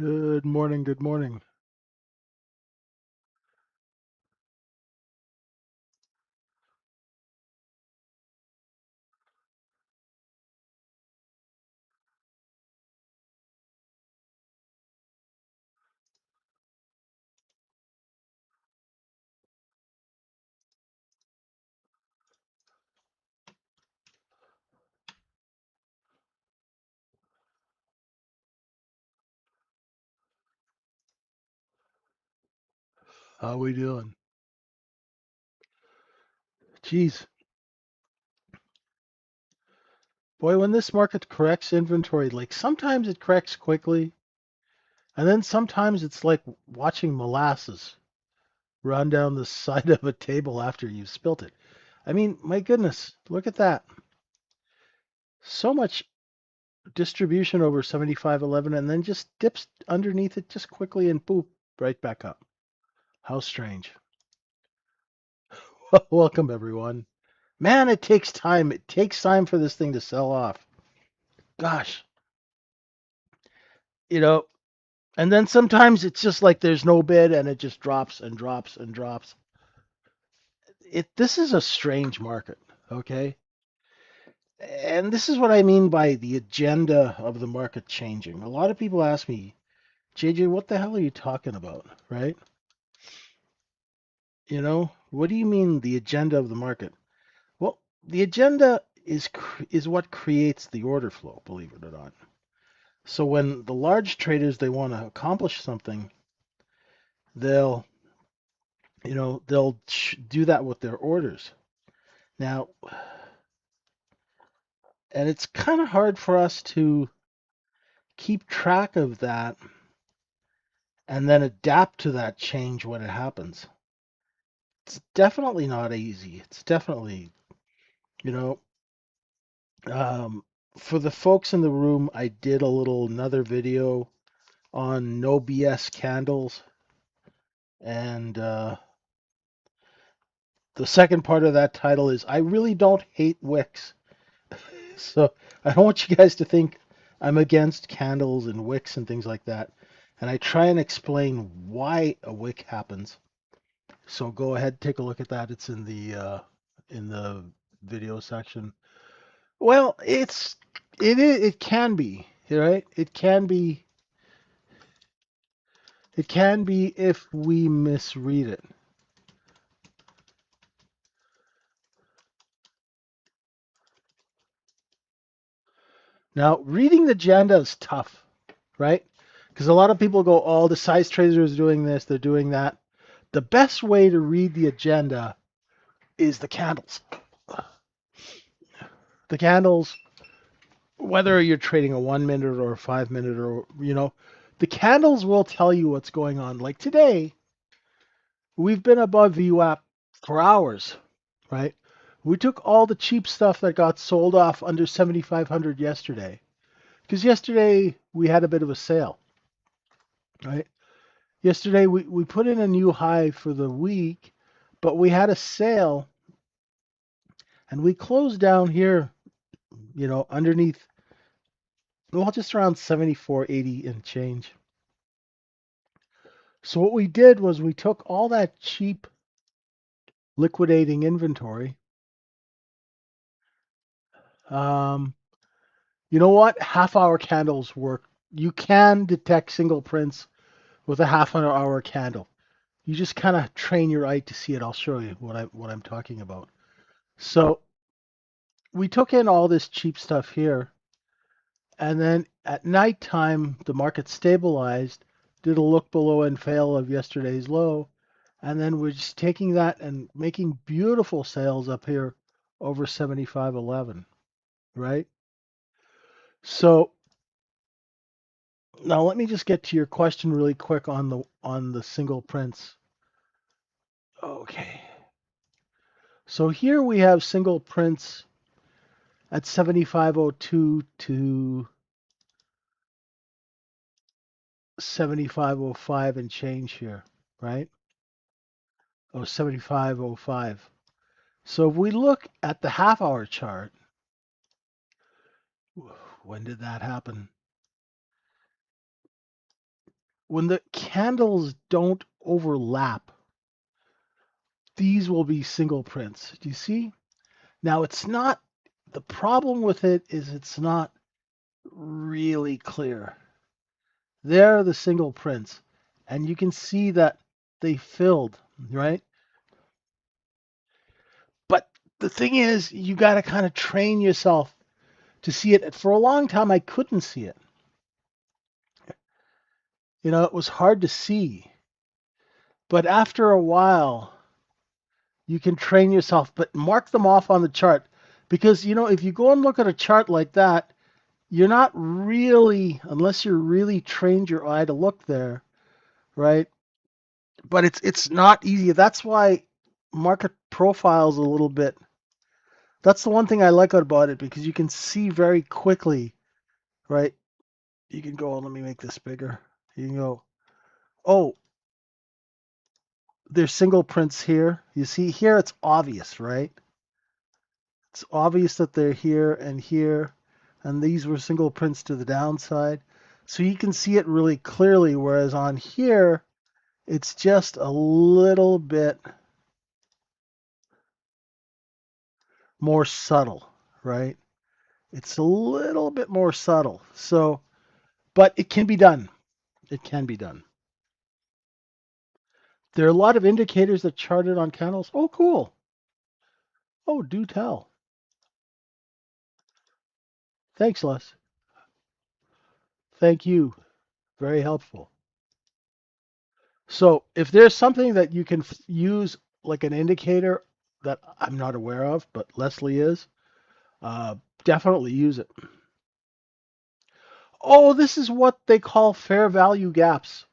Good morning, good morning. How we doing? Geez, boy, when this market corrects inventory, like sometimes it corrects quickly, and then sometimes it's like watching molasses run down the side of a table after you've spilt it. I mean, my goodness, look at that. So much distribution over 75.11 and then just dips underneath it just quickly and boop, right back up. How strange. Welcome, everyone. Man, it takes time. It takes time for this thing to sell off. Gosh, you know, and then sometimes it's just like there's no bid and it just drops and drops and drops. This is a strange market, okay? And this is what I mean by the agenda of the market changing. A lot of people ask me, JJ, what the hell are you talking about, right? What do you mean the agenda of the market? Well, the agenda is what creates the order flow, believe it or not. So when the large traders they want to accomplish something, they'll do that with their orders. Now, and it's kind of hard for us to keep track of that and then adapt to that change when it happens. It's definitely not easy. It's definitely, you know, um, for the folks in the room, I did another video on no BS candles, and the second part of that title is I really don't hate wicks. So I don't want you guys to think I'm against candles and wicks and things like that. And I try and explain why a wick happens. So go ahead, take a look at that. It's in the video section. Well, it can be, right? It can be if we misread it. Now, reading the agenda is tough, right? Because a lot of people go, "Oh, the size trader is doing this, they're doing that." The best way to read the agenda is the candles. The candles, whether you're trading a 1 minute or a 5 minute or, the candles will tell you what's going on. Like today, we've been above VWAP for hours, right? We took all the cheap stuff that got sold off under 7,500 yesterday. Because yesterday we had a bit of a sale, right? Yesterday we put in a new high for the week, but we had a sale and we closed down here, underneath, well, just around 74.80 and change. So what we did was we took all that cheap liquidating inventory. Um, you know what? Half-hour candles work. You can detect single prints with a half-hour candle. You just kind of train your eye to see it. I'll show you what I'm talking about. So we took in all this cheap stuff here, and then at nighttime the market stabilized, did a look below and fail of yesterday's low, and then we're just taking that and making beautiful sales up here over 75.11, right? So now let me just get to your question really quick on the single prints. Okay. So here we have single prints at 75.02 to 75.05 and change here, right? Oh, 75.05. So if we look at the half hour chart, when did that happen? when the candles don't overlap, these will be single prints. Do you see? Now it's not, the problem with it is it's not really clear. They're the single prints, and you can see that they filled, right? But the thing is, you got to kind of train yourself to see it. For a long time, I couldn't see it. It was hard to see. But after a while, you can train yourself, but mark them off on the chart. Because, if you go and look at a chart like that, you're not really, unless you're really trained your eye to look there, right? But it's not easy. That's why market profiles a little bit. That's the one thing I like about it, because you can see very quickly, right? You can go, let me make this bigger. You can go, oh, there's single prints here. You see here, it's obvious, right? It's obvious that they're here, and these were single prints to the downside. So you can see it really clearly, whereas on here, it's just a little bit more subtle, right? It's a little bit more subtle. So, but it can be done. It can be done. There are a lot of indicators that charted on candles. Oh, cool. Oh, do tell. Thanks, Les. Thank you. Very helpful. So if there's something that you can use like an indicator that I'm not aware of, but Leslie is, uh, definitely use it. Oh, this is what they call fair value gaps.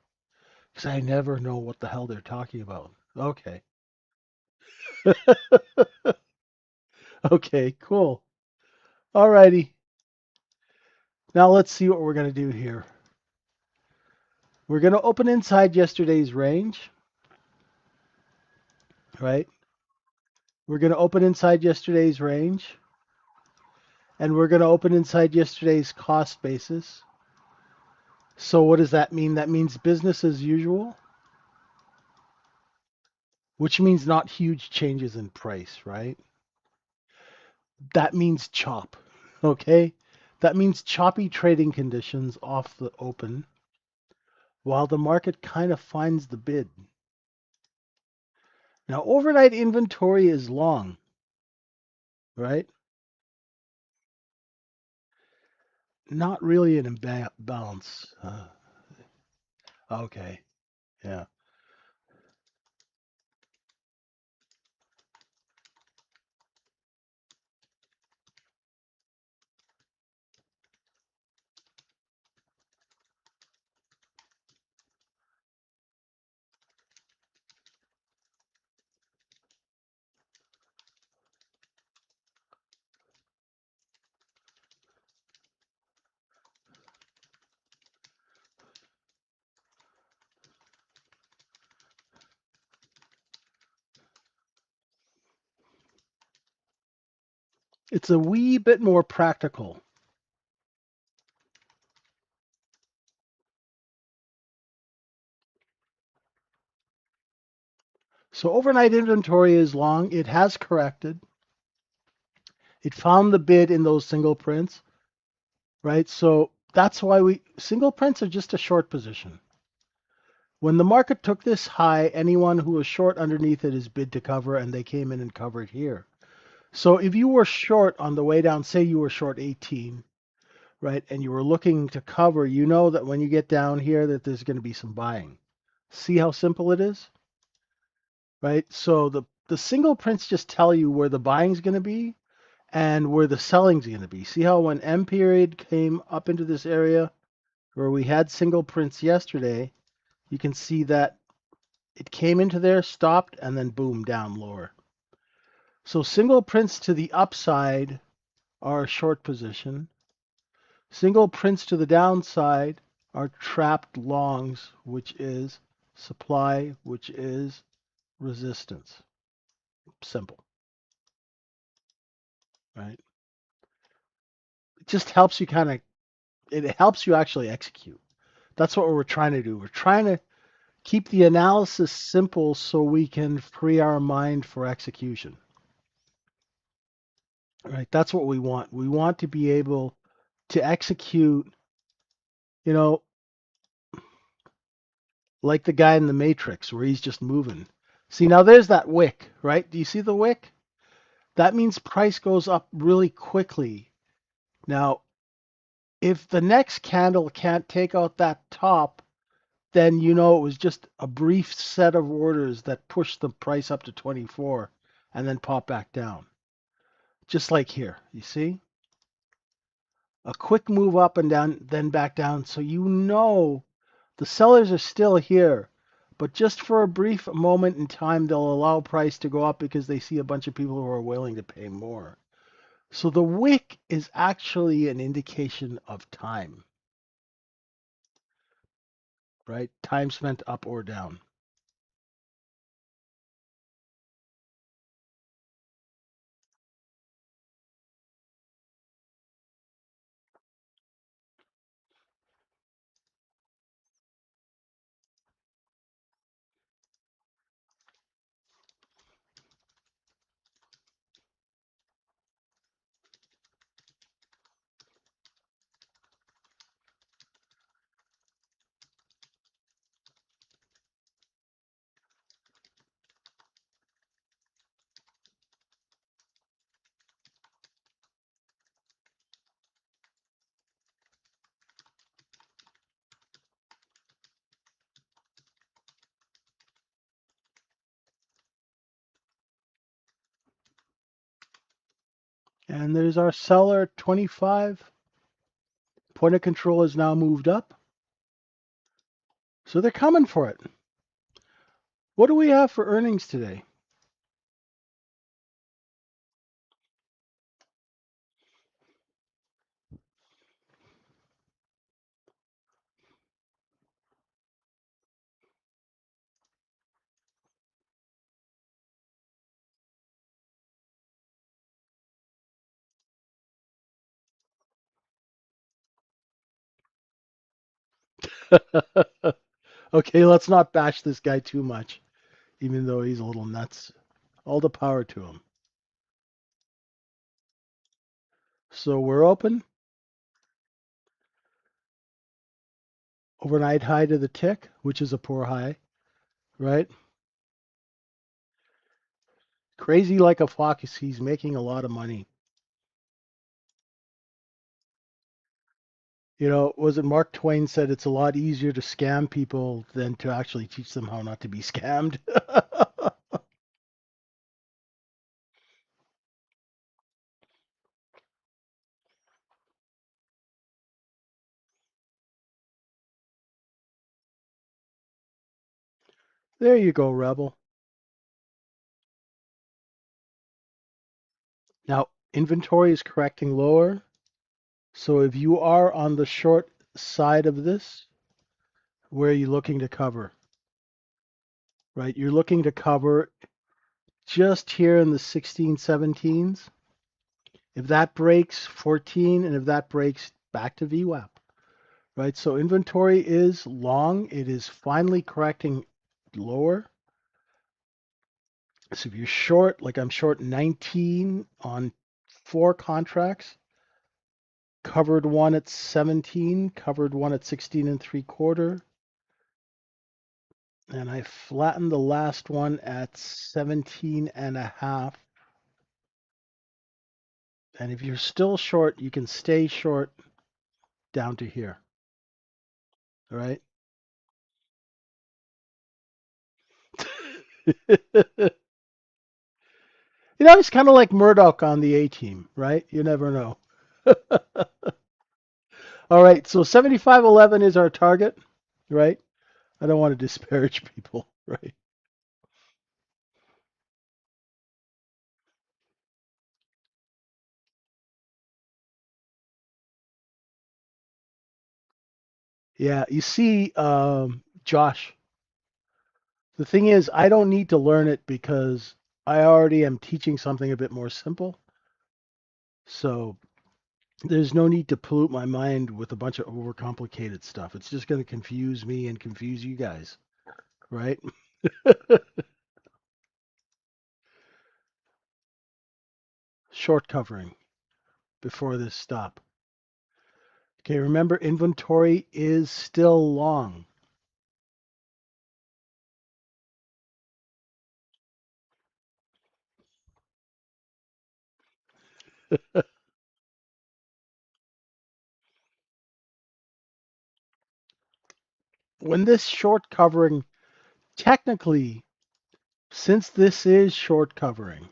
Because I never know what the hell they're talking about. Okay. Okay, cool. Alrighty. Now let's see what we're going to do here. We're going to open inside yesterday's range, right? We're going to open inside yesterday's range, and we're going to open inside yesterday's cost basis. So what does that mean? That means business as usual, which means not huge changes in price, right? That means chop, okay? That means choppy trading conditions off the open while the market kind of finds the bid. Now, overnight inventory is long, right? Not really an imbalance. Okay, yeah. It's a wee bit more practical. So overnight inventory is long. It has corrected. It found the bid in those single prints, right? So that's why single prints are just a short position. When the market took this high, anyone who was short underneath it is bid to cover, and they came in and covered here. So if you were short on the way down, say you were short 18, right, and you were looking to cover, you know that when you get down here that there's going to be some buying. See how simple it is? Right? So the single prints just tell you where the buying's going to be and where the selling's going to be. See how when M period came up into this area where we had single prints yesterday, you can see that it came into there, stopped, and then boom, down lower. So single prints to the upside are a short position. Single prints to the downside are trapped longs, which is supply, which is resistance. Simple, right? It just helps you it helps you actually execute. That's what we're trying to do. We're trying to keep the analysis simple so we can free our mind for execution. Right? That's what we want. We want to be able to execute, you know, like the guy in the Matrix where he's just moving. See, now there's that wick, right? Do you see the wick? That means price goes up really quickly. Now, if the next candle can't take out that top, then you know it was just a brief set of orders that pushed the price up to 24 and then pop back down. Just like here, you see? A quick move up and down, then back down. So you know the sellers are still here, but just for a brief moment in time, they'll allow price to go up because they see a bunch of people who are willing to pay more. So the wick is actually an indication of time, right? Time spent up or down. And there's our seller 25. Point of control is now moved up. So they're coming for it. What do we have for earnings today? Okay, let's not bash this guy too much, even though he's a little nuts. All the power to him. So we're open. Overnight high to the tick, which is a poor high, right? Crazy like a fox, he's making a lot of money. You know, was it Mark Twain said it's a lot easier to scam people than to actually teach them how not to be scammed? There you go, Rebel. Now, inventory is correcting lower. So if you are on the short side of this, where are you looking to cover? Right? You're looking to cover just here in the 16, 17s. If that breaks 14, and if that breaks back to VWAP, right? So inventory is long. It is finally correcting lower. So if you're short, like I'm short 19 on 4 contracts, covered one at 17, covered one at 16 and 3/4, and I flattened the last one at 17 and a half. And if you're still short, you can stay short down to here. All right. You know, it's kind of like Murdoch on the A team, right? You never know. All right. So 75.11 is our target, right? I don't want to disparage people, right? Yeah. You see, Josh, the thing is, I don't need to learn it because I already am teaching something a bit more simple. So There's no need to pollute my mind with a bunch of overcomplicated stuff. It's just going to confuse me and confuse you guys, right? Short covering before this stop. Okay, remember inventory is still long. When this short covering, technically, since this is short covering,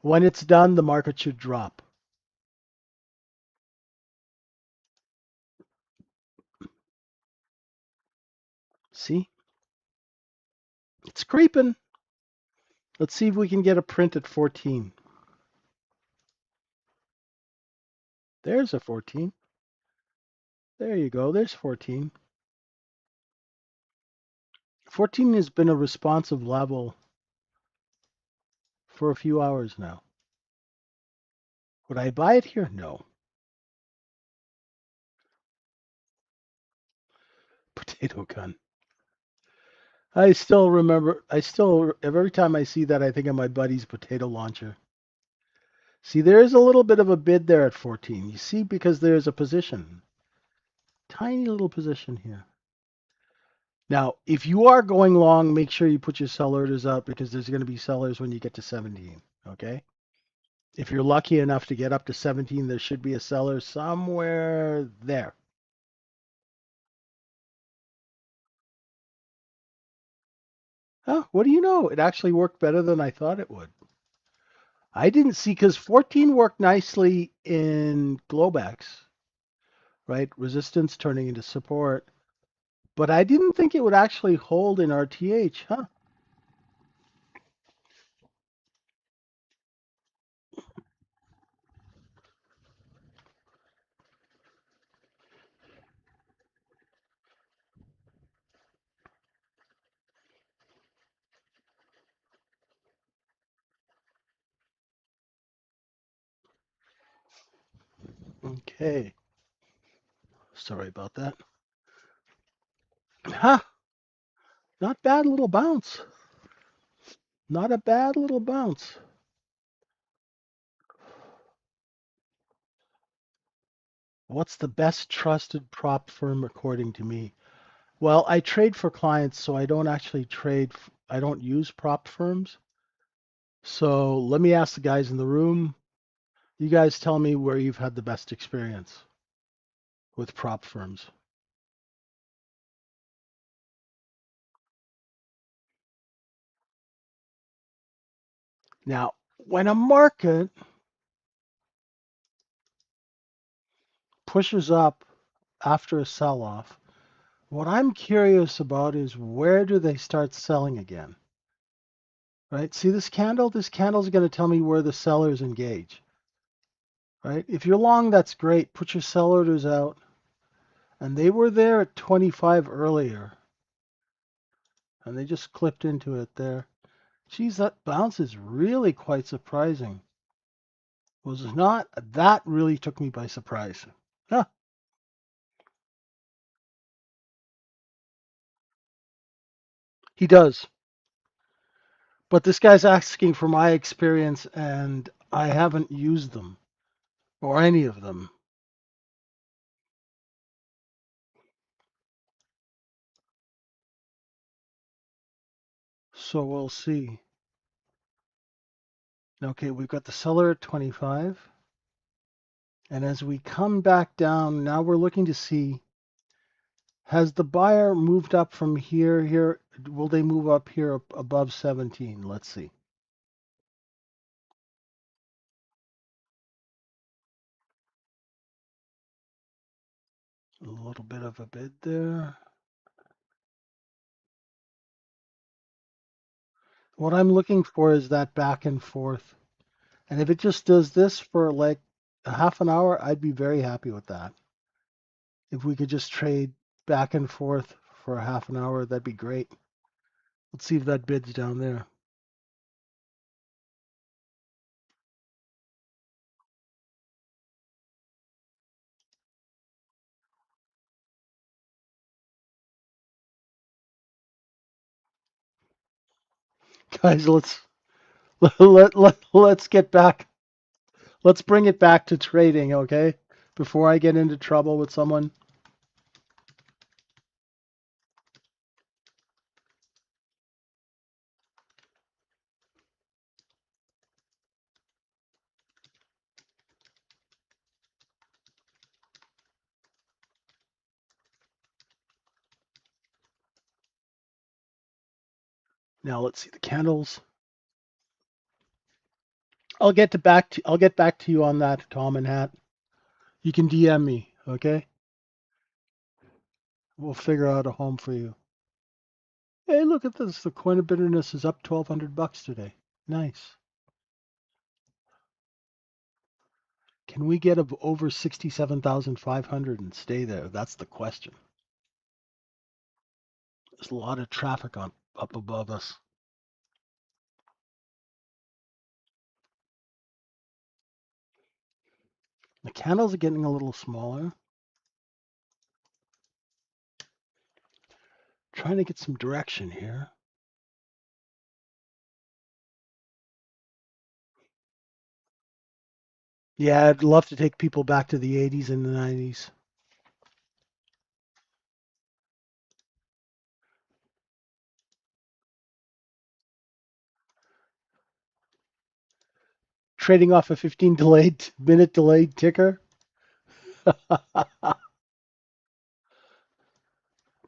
when it's done, the market should drop. See? It's creeping. Let's see if we can get a print at 14. There's a 14. There you go. There's 14. 14 has been a responsive level for a few hours now. Would I buy it here? No. Potato gun. Every time I see that, I think of my buddy's potato launcher. See, there is a little bit of a bid there at 14. You see, because there's a position. Tiny little position here. Now, if you are going long, make sure you put your sell orders out because there's going to be sellers when you get to 17. Okay? If you're lucky enough to get up to 17, there should be a seller somewhere there. Huh, what do you know? It actually worked better than I thought it would. I didn't see, because 14 worked nicely in Globex, right? Resistance turning into support. But I didn't think it would actually hold in RTH, huh? Okay. Sorry about that. Huh, not bad little bounce. Not a bad little bounce. What's the best trusted prop firm according to me? Well, I trade for clients, so I don't actually I don't use prop firms. So let me ask the guys in the room. You guys tell me where you've had the best experience with prop firms. Now, when a market pushes up after a sell off, what I'm curious about is where do they start selling again? Right? See this candle? This candle is going to tell me where the sellers engage. Right? If you're long, that's great. Put your sell orders out. And they were there at 25 earlier. And they just clipped into it there. Geez, that bounce is really quite surprising. Was not, that really took me by surprise. Huh, he does. But this guy's asking for my experience, and I haven't used them or any of them. So we'll see. Okay, we've got the seller at 25. And as we come back down, now we're looking to see, has the buyer moved up from here? Will they move up here above 17? Let's see. A little bit of a bid there. What I'm looking for is that back and forth. And if it just does this for like a half an hour, I'd be very happy with that. If we could just trade back and forth for a half an hour, that'd be great. Let's see if that bid's down there. Guys, let's get back. Let's bring it back to trading, okay? Before I get into trouble with someone. Now let's see the candles. I'll get back to you on that, Tom and Hat. You can DM me, okay? We'll figure out a home for you. Hey, look at this. The coin of bitterness is up $1,200 today. Nice. Can we get over 67,500 and stay there? That's the question. There's a lot of traffic up above us. The candles are getting a little smaller. Trying to get some direction here. Yeah, I'd love to take people back to the 80s and the 90s. Trading off a 15-minute delayed ticker.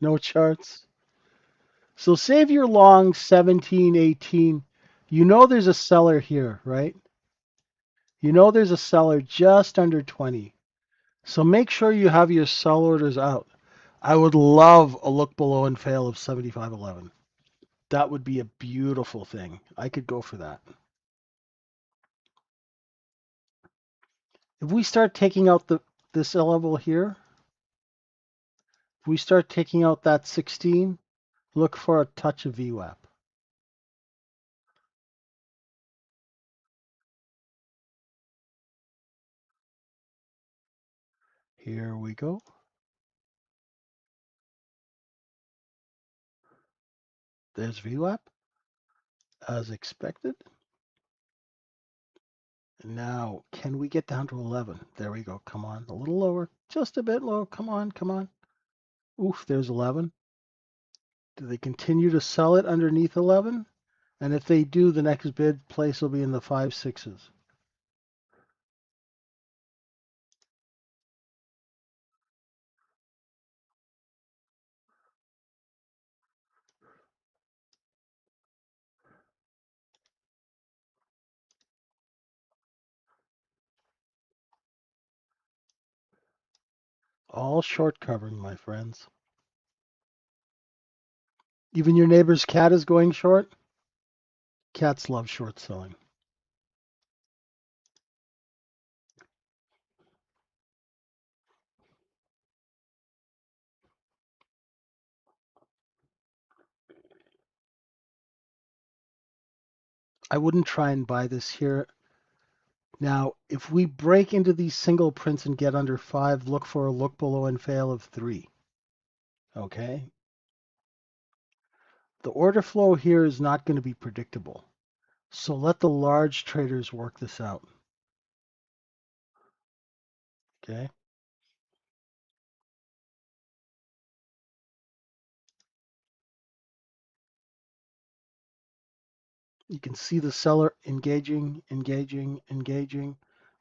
No charts. So save your long 17, 18. You know there's a seller here, right? You know there's a seller just under 20. So make sure you have your sell orders out. I would love a look below and fail of 75.11. That would be a beautiful thing. I could go for that. If we start taking out this level here, if we start taking out that 16, look for a touch of VWAP. Here we go. There's VWAP, as expected. And now, can we get down to 11? There we go. Come on. A little lower. Just a bit low. Come on. Come on. Oof, there's 11. Do they continue to sell it underneath 11? And if they do, the next bid place will be in the 5/6s. All short covering, my friends. Even your neighbor's cat is going short? Cats love short selling. I wouldn't try and buy this here. Now, if we break into these single prints and get under 5, look for a look below and fail of 3. Okay? The order flow here is not going to be predictable. So let the large traders work this out. Okay? You can see the seller engaging,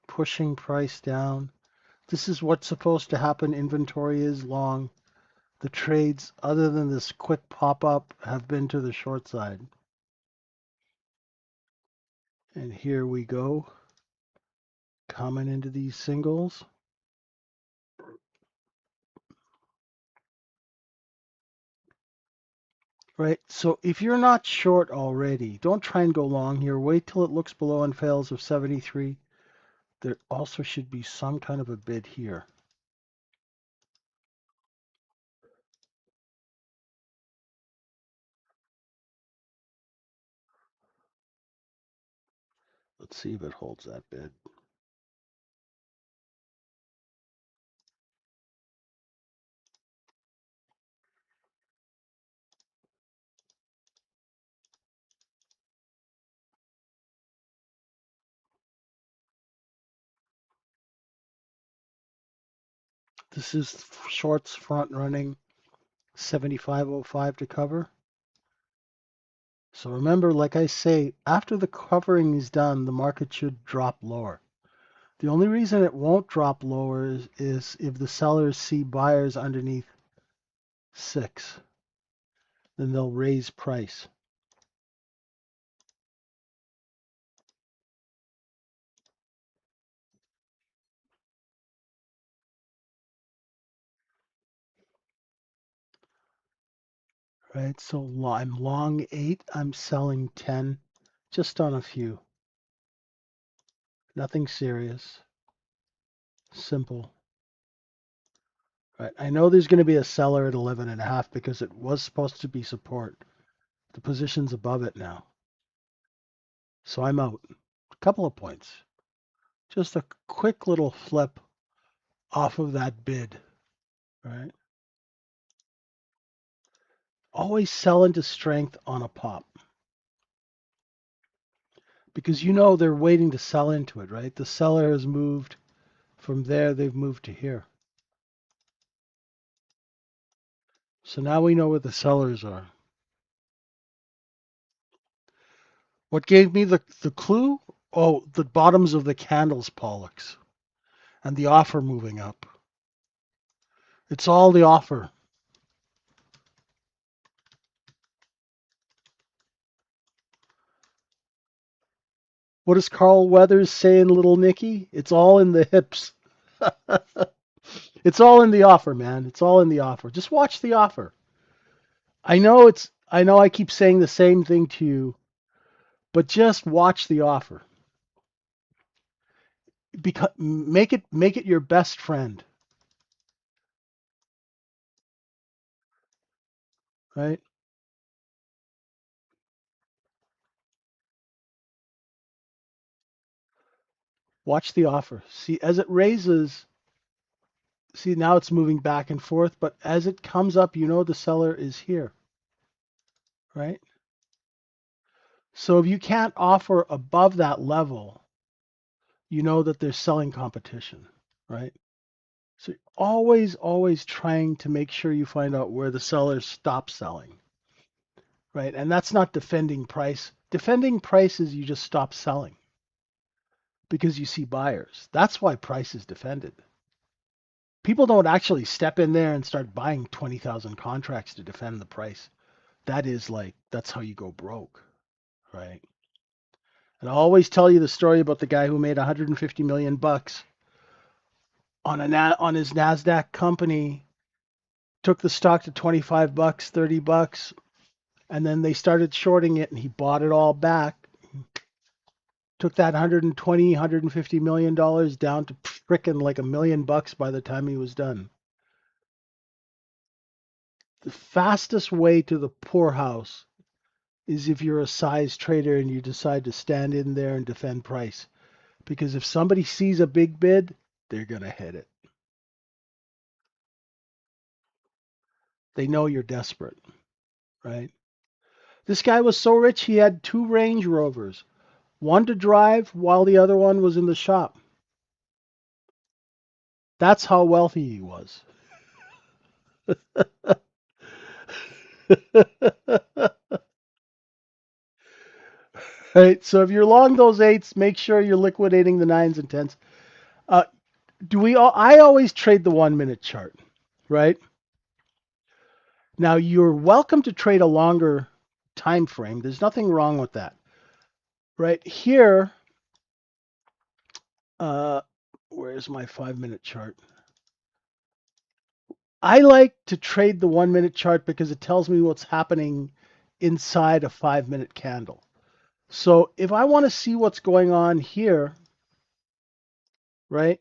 pushing price down. This is what's supposed to happen. Inventory is long. The trades, other than this quick pop-up, have been to the short side. And here we go. Coming into these singles. Right, so if you're not short already, don't try and go long here. Wait till it looks below and fails of 73. There also should be some kind of a bid here. Let's see if it holds that bid. This is shorts front running 75.05 to cover. So remember, like I say, after the covering is done, the market should drop lower. The only reason it won't drop lower is if the sellers see buyers underneath 6, then they'll raise price. Right? So I'm long 8, I'm selling 10, just on a few. Nothing serious. Simple. Right? I know there's going to be a seller at 11.5 because it was supposed to be support. The position's above it now. So I'm out. A couple of points. Just a quick little flip off of that bid. Right? Always sell into strength on a pop. Because you know they're waiting to sell into it, right? The seller has moved from there, they've moved to here. So now we know where the sellers are. What gave me the clue? Oh, the bottoms of the candles, Pollux, and the offer moving up. It's all the offer. What does Carl Weathers say in Little Nicky? It's all in the hips. It's all in the offer, man. It's all in the offer. Just watch the offer. I know I keep saying the same thing to you, but just watch the offer. Because make it your best friend, right? Watch the offer. See as it raises, see now it's moving back and forth, but as it comes up, you know the seller is here, right? So if you can't offer above that level, you know that there's selling competition, right? So always trying to make sure you find out where the sellers stop selling, right? And that's not defending price. Defending price is you just stop selling because you see buyers. That's why price is defended. People don't actually step in there and start buying 20,000 contracts to defend the price. That's how you go broke, right? And I always tell you the story about the guy who made 150 million bucks on his Nasdaq company, took the stock to 25 bucks, 30 bucks, and then they started shorting it and he bought it all back. Took that 120, 150 million dollars down to frickin' like $1 million by the time he was done. The fastest way to the poorhouse is if you're a size trader and you decide to stand in there and defend price. Because if somebody sees a big bid, they're going to hit it. They know you're desperate, right? This guy was so rich, he had 2 Range Rovers, one to drive while the other one was in the shop. That's how wealthy he was. Right. So if you're long those 8s, make sure you're liquidating the 9s and 10s. Uh, I always trade the 1 minute chart, right? Now you're welcome to trade a longer time frame. There's nothing wrong with that. Right here, uh, where's my 5 minute chart? I like to trade the 1 minute chart because it tells me what's happening inside a 5 minute candle. So if I want to see what's going on here, right,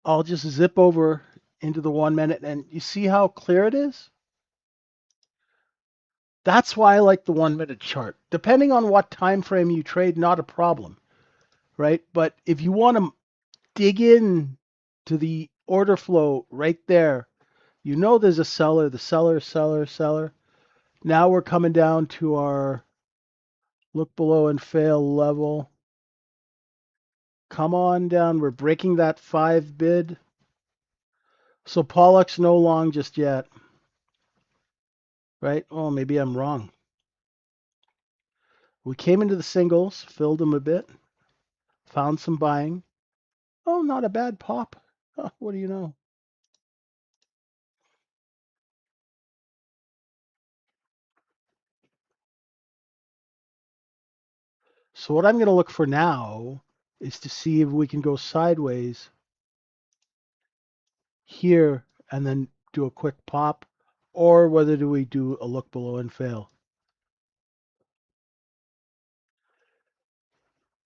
I'll just zip over into the 1 minute and you see how clear it is? That's why I like the 1 minute chart. Depending on what time frame you trade, not a problem, right? But if you want to dig in to the order flow right there, you know there's a seller, the seller. Now we're coming down to our look below and fail level. Come on down. We're breaking that 5 bid. So Pollock's no long just yet, right? Oh, maybe I'm wrong. We came into the singles, filled them a bit, found some buying. Oh, not a bad pop. Oh, what do you know? So what I'm going to look for now is to see if we can go sideways here and then do a quick pop, or whether do we do a look below and fail.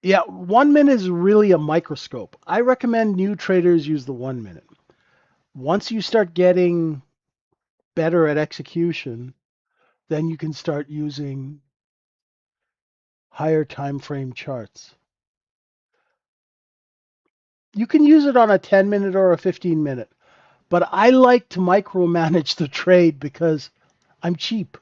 Yeah, 1 minute is really a microscope. I recommend new traders use the 1 minute. Once you start getting better at execution, then you can start using higher time frame charts. You can use it on a 10-minute or a 15-minute, but I like to micromanage the trade because I'm cheap.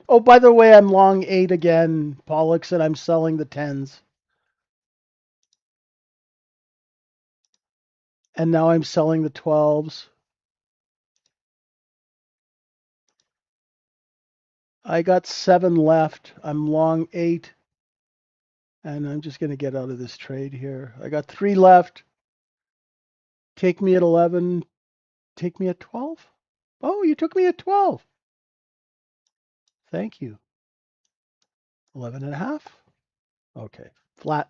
Oh, by the way, I'm long 8 again, Pollux, and I'm selling the 10s. And now I'm selling the 12s. I got 7 left. I'm long 8. And I'm just going to get out of this trade here. I got 3 left. Take me at 11. Take me at 12. Oh, you took me at 12. Thank you. 11 and a half. Okay. Flat,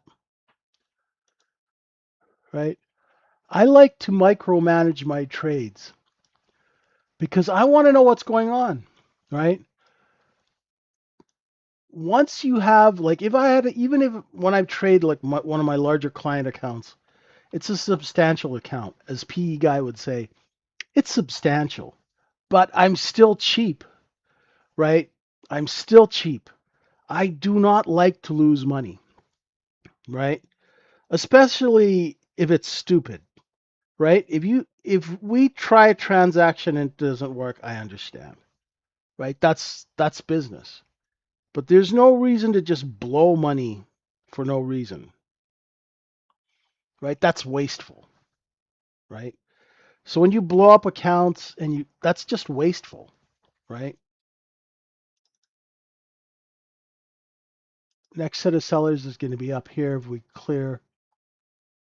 right? I like to micromanage my trades because I want to know what's going on, right? Once you have, like, if I had, even if when I trade like one of my larger client accounts, it's a substantial account, as PE guy would say. It's substantial, but I'm still cheap, right? I'm still cheap. I do not like to lose money, right? Especially if it's stupid, right? If we try a transaction and it doesn't work, I understand, right? That's business. But there's no reason to just blow money for no reason, right? That's wasteful, right? So when you blow up accounts and that's just wasteful, right? Next set of sellers is going to be up here if we clear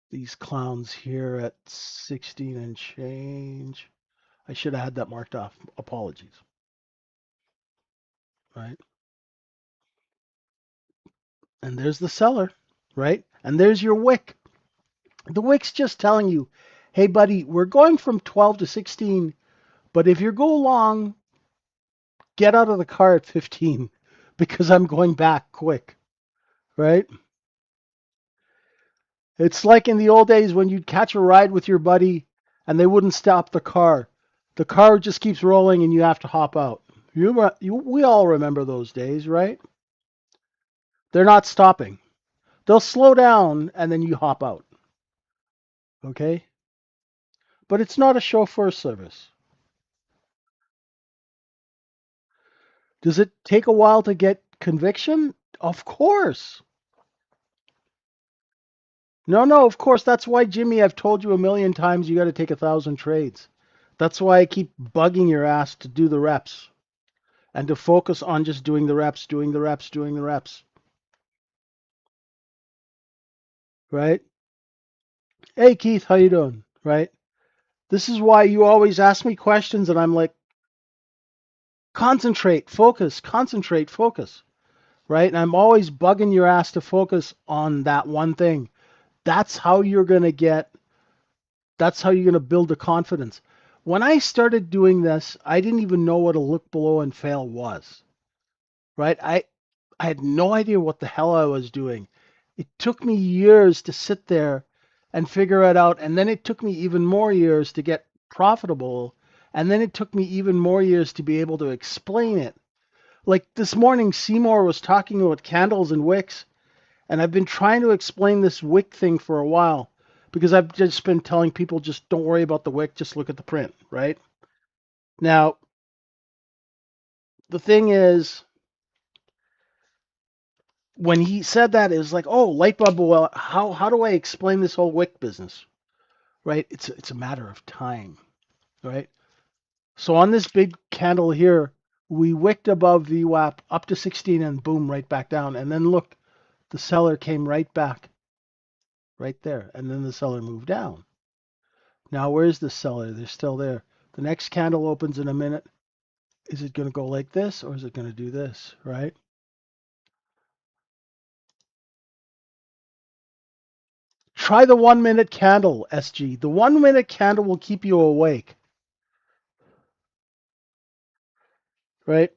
these clowns here at 16 and change. I should have had that marked off. Apologies, right? And there's the seller, right? And there's your wick. The wick's just telling you, hey, buddy, we're going from 12 to 16, but if you go long, get out of the car at 15 because I'm going back quick, right? It's like in the old days when you'd catch a ride with your buddy and they wouldn't stop the car. The car just keeps rolling and you have to hop out. We all remember those days, right? They're not stopping. They'll slow down and then you hop out. Okay? But it's not a chauffeur service. Does it take a while to get conviction? Of course. No, of course. That's why, Jimmy, I've told you a million times you got to take 1,000 trades. That's why I keep bugging your ass to do the reps and to focus on just doing the reps, doing the reps, doing the reps. Right? Hey, Keith, how you doing? Right? This is why you always ask me questions and I'm like, concentrate, focus. Right? And I'm always bugging your ass to focus on that one thing. That's how you're going to build the confidence. When I started doing this, I didn't even know what a look below and fail was. Right? I had no idea what the hell I was doing. It took me years to sit there and figure it out, and then it took me even more years to get profitable, and then it took me even more years to be able to explain it. Like this morning, Seymour was talking about candles and wicks, and I've been trying to explain this wick thing for a while because I've just been telling people just don't worry about the wick, just look at the print, right? Now, the thing is, when he said that, it was like, oh, light bulb. Well, how do I explain this whole wick business? right? It's a matter of time, right? So on this big candle here, we wicked above VWAP up to 16 and boom, right back down. And then look, the seller came right back, right there. And then the seller moved down. Now, where's the seller? They're still there. The next candle opens in a minute. Is it going to go like this or is it going to do this, right? Try the 1 minute candle, SG. The 1 minute candle will keep you awake, right?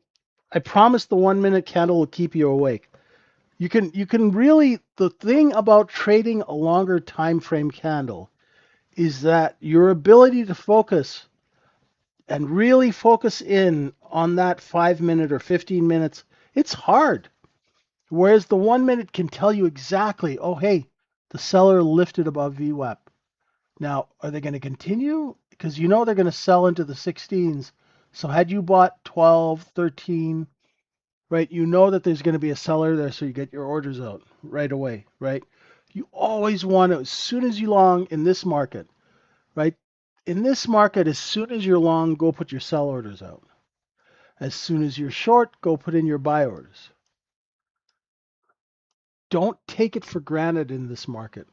I promise the 1 minute candle will keep you awake. You can really, the thing about trading a longer time frame candle is that your ability to focus and really focus in on that 5 minute or 15 minutes, it's hard. Whereas the 1 minute can tell you exactly, oh, hey, the seller lifted above VWAP. Now, are they going to continue? Because you know they're going to sell into the 16s. So had you bought 12, 13, right, you know that there's going to be a seller there, so you get your orders out right away, right? You always want to, as soon as you long in this market, right? In this market, as soon as you're long, go put your sell orders out. As soon as you're short, go put in your buy orders. Don't take it for granted in this market,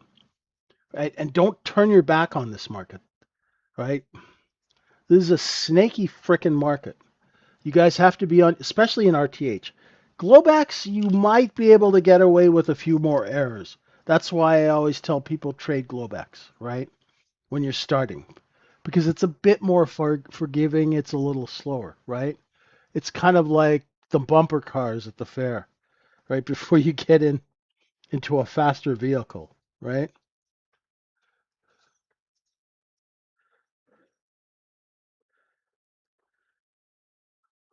right? And don't turn your back on this market, right? This is a snaky frickin' market. You guys have to be on, especially in RTH. Globex, you might be able to get away with a few more errors. That's why I always tell people trade Globex, right? When you're starting. Because it's a bit more forgiving, it's a little slower, right? It's kind of like the bumper cars at the fair, right? Before you get into a faster vehicle, right?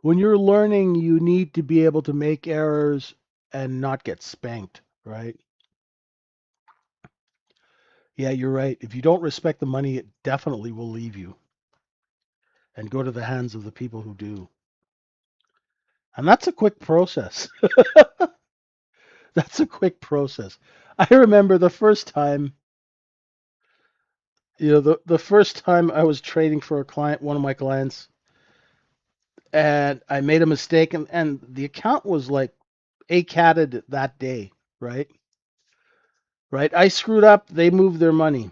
When you're learning, you need to be able to make errors and not get spanked, right? Yeah, you're right. If you don't respect the money, it definitely will leave you and go to the hands of the people who do. And that's a quick process. That's a quick process. I remember the first time, the first time I was trading for a client, one of my clients, and I made a mistake, and the account was like ACAT'd that day, right? Right? I screwed up. They moved their money.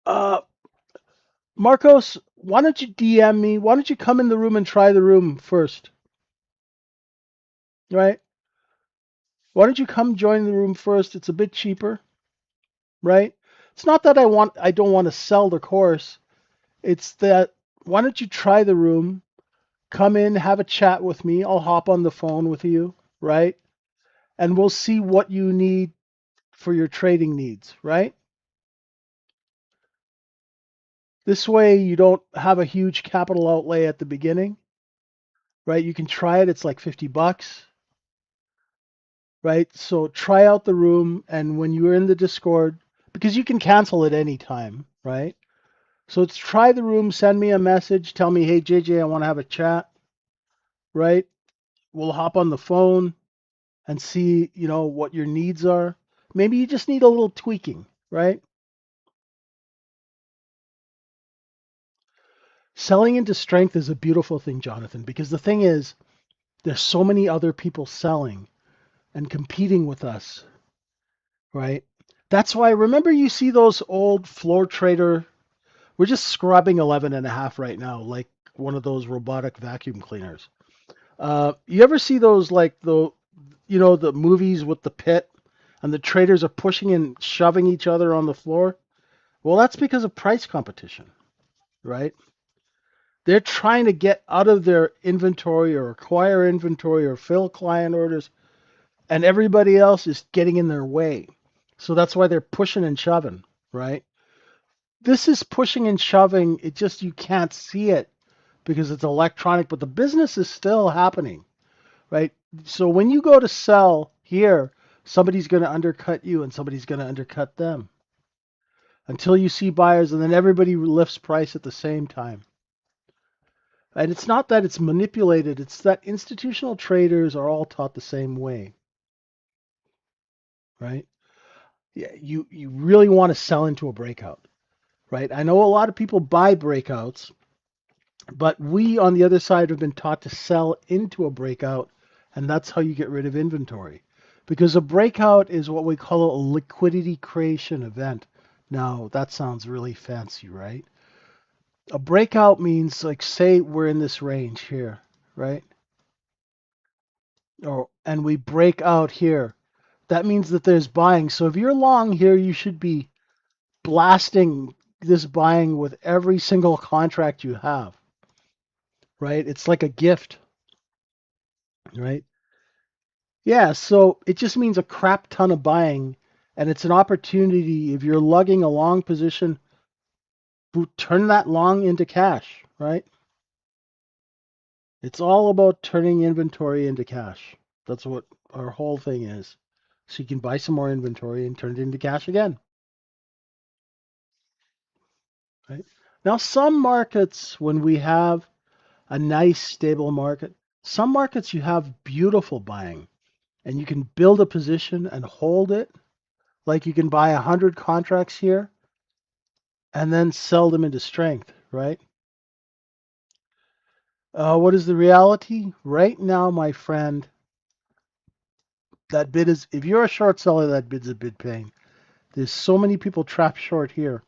Uh, Marcos, why don't you DM me? Why don't you come in the room and try the room first, right? Why don't you come join the room first? It's a bit cheaper, right? It's not that I don't want to sell the course. It's that why don't you try the room? Come in, have a chat with me. I'll hop on the phone with you, right? And we'll see what you need for your trading needs, right? This way you don't have a huge capital outlay at the beginning, right? You can try it. It's like $50, right? So try out the room, and when you're in the Discord, because you can cancel at any time, right? So let's try the room, send me a message, tell me, hey, JJ, I want to have a chat, right? We'll hop on the phone and see, what your needs are. Maybe you just need a little tweaking, right? Selling into strength is a beautiful thing, Jonathan, because the thing is, there's so many other people selling and competing with us, right? That's why, remember, you see those old floor trader, we're just scrubbing 11 and a half right now, like one of those robotic vacuum cleaners. You ever see those, like the movies with the pit and the traders are pushing and shoving each other on the floor? Well, that's because of price competition, right? They're trying to get out of their inventory or acquire inventory or fill client orders, and everybody else is getting in their way. So that's why they're pushing and shoving, right? This is pushing and shoving. It just, you can't see it because it's electronic, but the business is still happening, right? So when you go to sell here, somebody's going to undercut you and somebody's going to undercut them until you see buyers, and then everybody lifts price at the same time. And it's not that it's manipulated, it's that institutional traders are all taught the same way, right? Yeah, you really want to sell into a breakout, right? I know a lot of people buy breakouts, but we on the other side have been taught to sell into a breakout, and that's how you get rid of inventory. Because a breakout is what we call a liquidity creation event. Now, that sounds really fancy, right? A breakout means, like, say we're in this range here, right? And we break out here. That means that there's buying. So if you're long here, you should be blasting this buying with every single contract you have, right? It's like a gift, right? Yeah, so it just means a crap ton of buying, and it's an opportunity if you're lugging a long position, turn that long into cash, right? It's all about turning inventory into cash. That's what our whole thing is. So you can buy some more inventory and turn it into cash again, right? Now, some markets, when we have a nice stable market, some markets you have beautiful buying, and you can build a position and hold it. Like you can buy 100 contracts here and then sell them into strength, right? What is the reality? Right now, my friend, that bid is, if you're a short seller, that bid's a bid pain. There's so many people trapped short here.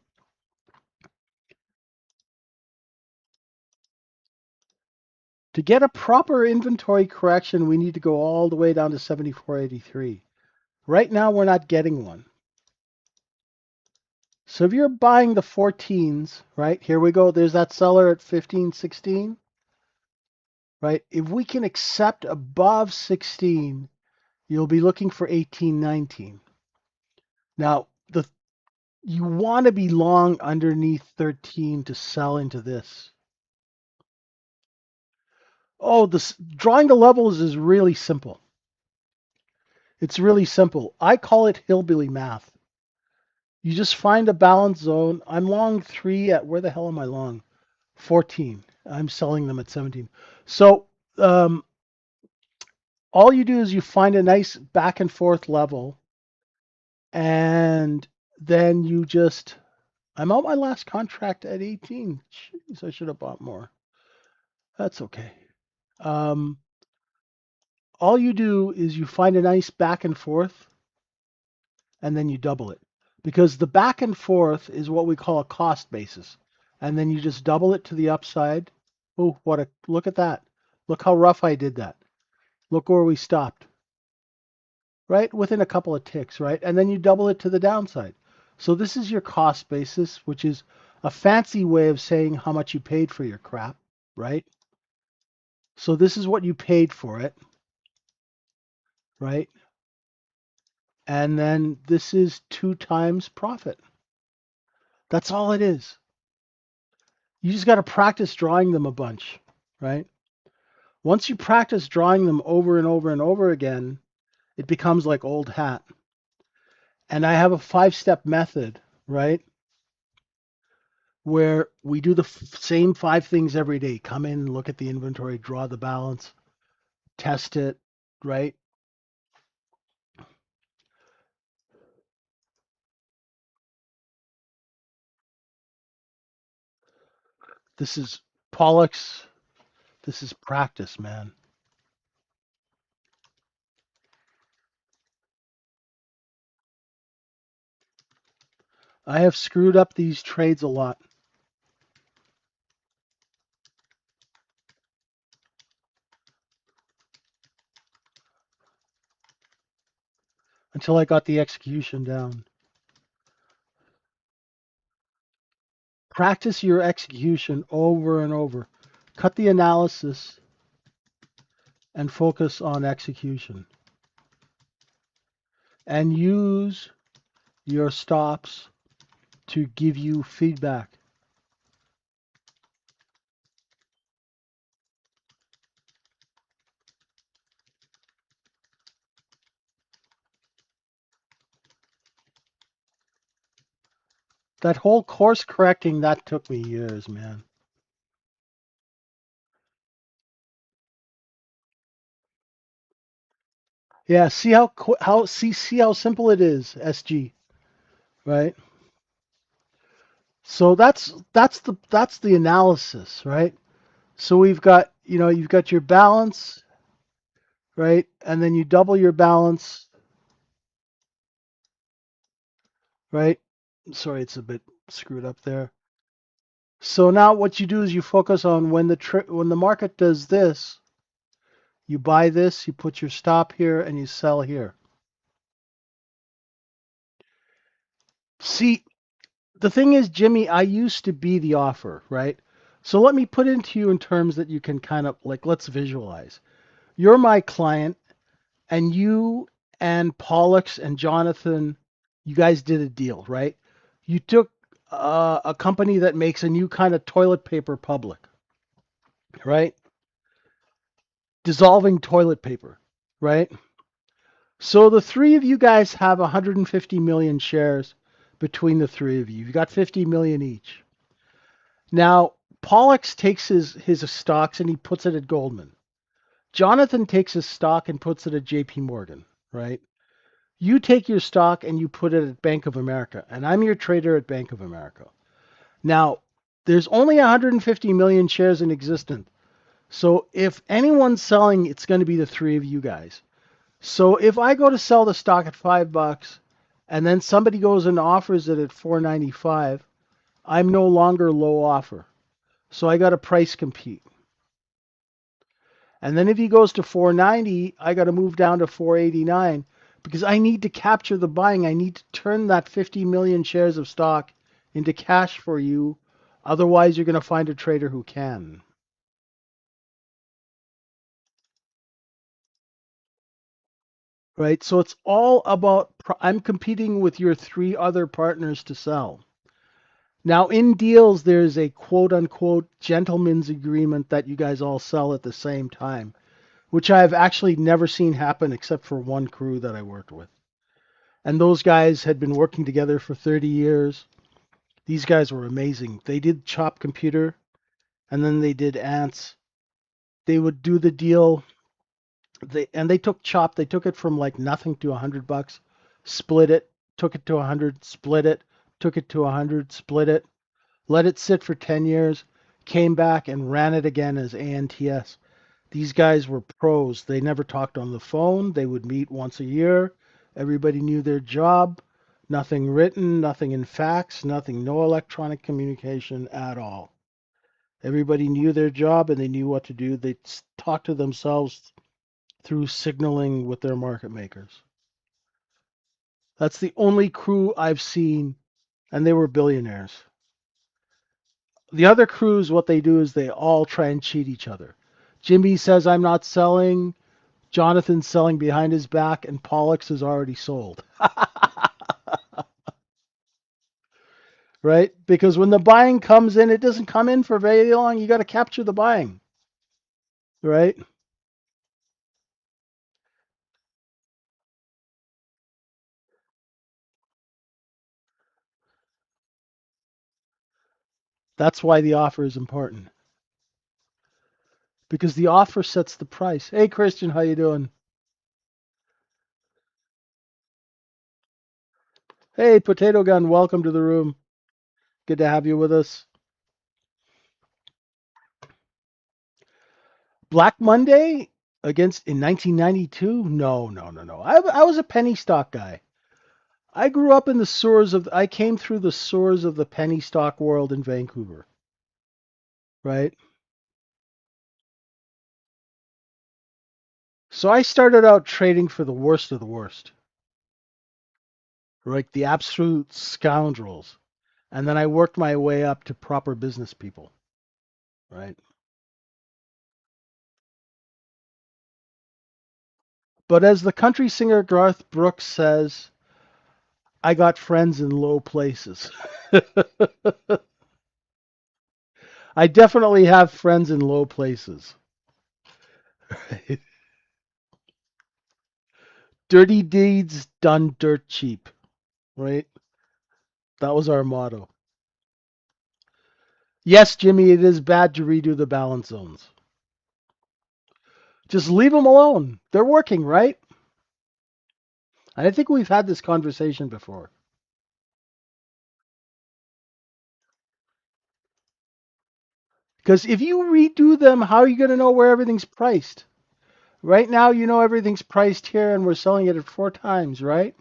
To get a proper inventory correction, we need to go all the way down to 74.83. Right now, we're not getting one. So if you're buying the 14s, right, here we go. There's that seller at 15.16, right? If we can accept above 16, you'll be looking for 18.19. Now, you want to be long underneath 13 to sell into this. Oh, drawing the levels is really simple. It's really simple. I call it hillbilly math. You just find a balance zone. I'm long 3 at, where the hell am I long? 14. I'm selling them at 17. So um, all you do is you find a nice back and forth level, and then you just, I'm on my last contract at 18. Jeez, I should have bought more. That's okay. Um, all you do is you find a nice back and forth, and then you double it. Because the back and forth is what we call a cost basis. And then you just double it to the upside. Oh, look at that. Look how rough I did that. Look where we stopped, right? Within a couple of ticks, right? And then you double it to the downside. So this is your cost basis, which is a fancy way of saying how much you paid for your crap, right? So this is what you paid for it, right? And then this is 2 times profit. That's all it is. You just got to practice drawing them a bunch, right? Once you practice drawing them over and over and over again, it becomes like old hat. And I have a 5-step method, right? Where we do the same 5 things every day. Come in, look at the inventory, draw the balance, test it, right? This is Pollux. This is practice, man. I have screwed up these trades a lot until I got the execution down. Practice your execution over and over. Cut the analysis and focus on execution. And use your stops to give you feedback. That whole course correcting, that took me years, man. Yeah, see see how simple it is, SG, right? So that's the analysis, right? So we've got, you've got your balance, right? And then you double your balance, right? Sorry, it's a bit screwed up there. So now what you do is you focus on when the market does this, you buy this, you put your stop here, and you sell here. See, the thing is, Jimmy, I used to be the offer, right? So let me put into you in terms that you can kind of like, let's visualize. You're my client, and you and Pollux and Jonathan, you guys did a deal, right? You took a company that makes a new kind of toilet paper public, right? Dissolving toilet paper, right? So the three of you guys have 150 million shares between the three of you. You've got 50 million each. Now, Pollux takes his stocks and he puts it at Goldman. Jonathan takes his stock and puts it at JP Morgan, right? You take your stock and you put it at Bank of America, and I'm your trader at Bank of America. Now, there's only 150 million shares in existence. So if anyone's selling, it's going to be the three of you guys. So if I go to sell the stock at $5 and then somebody goes and offers it at 4.95, I'm no longer low offer. So I got to price compete. And then if he goes to 490, I got to move down to 489 because I need to capture the buying. I need to turn that 50 million shares of stock into cash for you. Otherwise, you're going to find a trader who can. Right? So it's all about I'm competing with your three other partners to sell. Now, in deals, there's a quote unquote gentleman's agreement that you guys all sell at the same time, which I've actually never seen happen except for one crew that I worked with. And those guys had been working together for 30 years. These guys were amazing. They did Chop Computer and then they did Ants. They would do the deal. They took Chop. They took it from like nothing to $100, split it, took it to 100, split it, took it to 100, split it, let it sit for 10 years, came back and ran it again as ANTS. These guys were pros. They never talked on the phone. They would meet once a year. Everybody knew their job. Nothing written, nothing in fax, nothing, no electronic communication at all. Everybody knew their job and they knew what to do. They talked to themselves through signaling with their market makers. That's the only crew I've seen, and they were billionaires. The other crews, what they do is they all try and cheat each other. Jimmy says, I'm not selling. Jonathan's selling behind his back, and Pollux is already sold. Right? Because when the buying comes in, it doesn't come in for very long. You got to capture the buying. Right? That's why the offer is important. Because the offer sets the price. Hey, Christian, how you doing? Hey, Potato Gun, welcome to the room. Good to have you with us. Black Monday against in 1992? No, no, no, no. I was a penny stock guy. I grew up in the sewers of. I came through the sewers of the penny stock world in Vancouver. Right. So I started out trading for the worst of the worst, like the absolute scoundrels, and then I worked my way up to proper business people. Right. But as the country singer Garth Brooks says, I got friends in low places. I definitely have friends in low places. Right? Dirty deeds done dirt cheap, right? That was our motto. Yes, Jimmy, it is bad to redo the balance zones. Just leave them alone. They're working, right? I think we've had this conversation before. Because if you redo them, how are you going to know where everything's priced? Right now, you know everything's priced here and we're selling it at 4 times, right?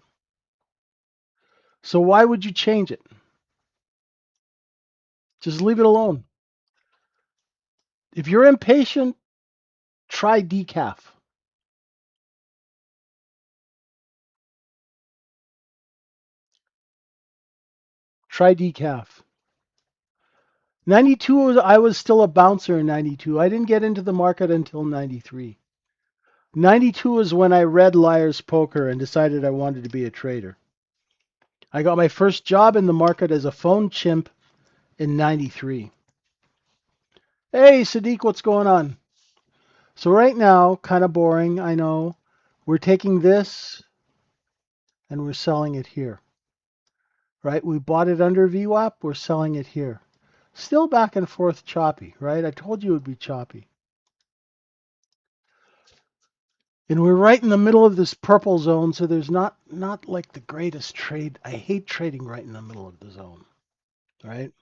So why would you change it? Just leave it alone. If you're impatient, try decaf. Try decaf. 92 I was still a bouncer in 92. I didn't get into the market until 93. 92 is when I read Liar's Poker and decided I wanted to be a trader. I got my first job in the market as a phone chimp in 93. Hey, Sadiq, what's going on? So right now, kind of boring, I know. We're taking this and we're selling it here. Right? We bought it under VWAP, we're selling it here. Still back and forth choppy, right? I told you it would be choppy. And we're right in the middle of this purple zone, so there's not like the greatest trade. I hate trading right in the middle of the zone, right?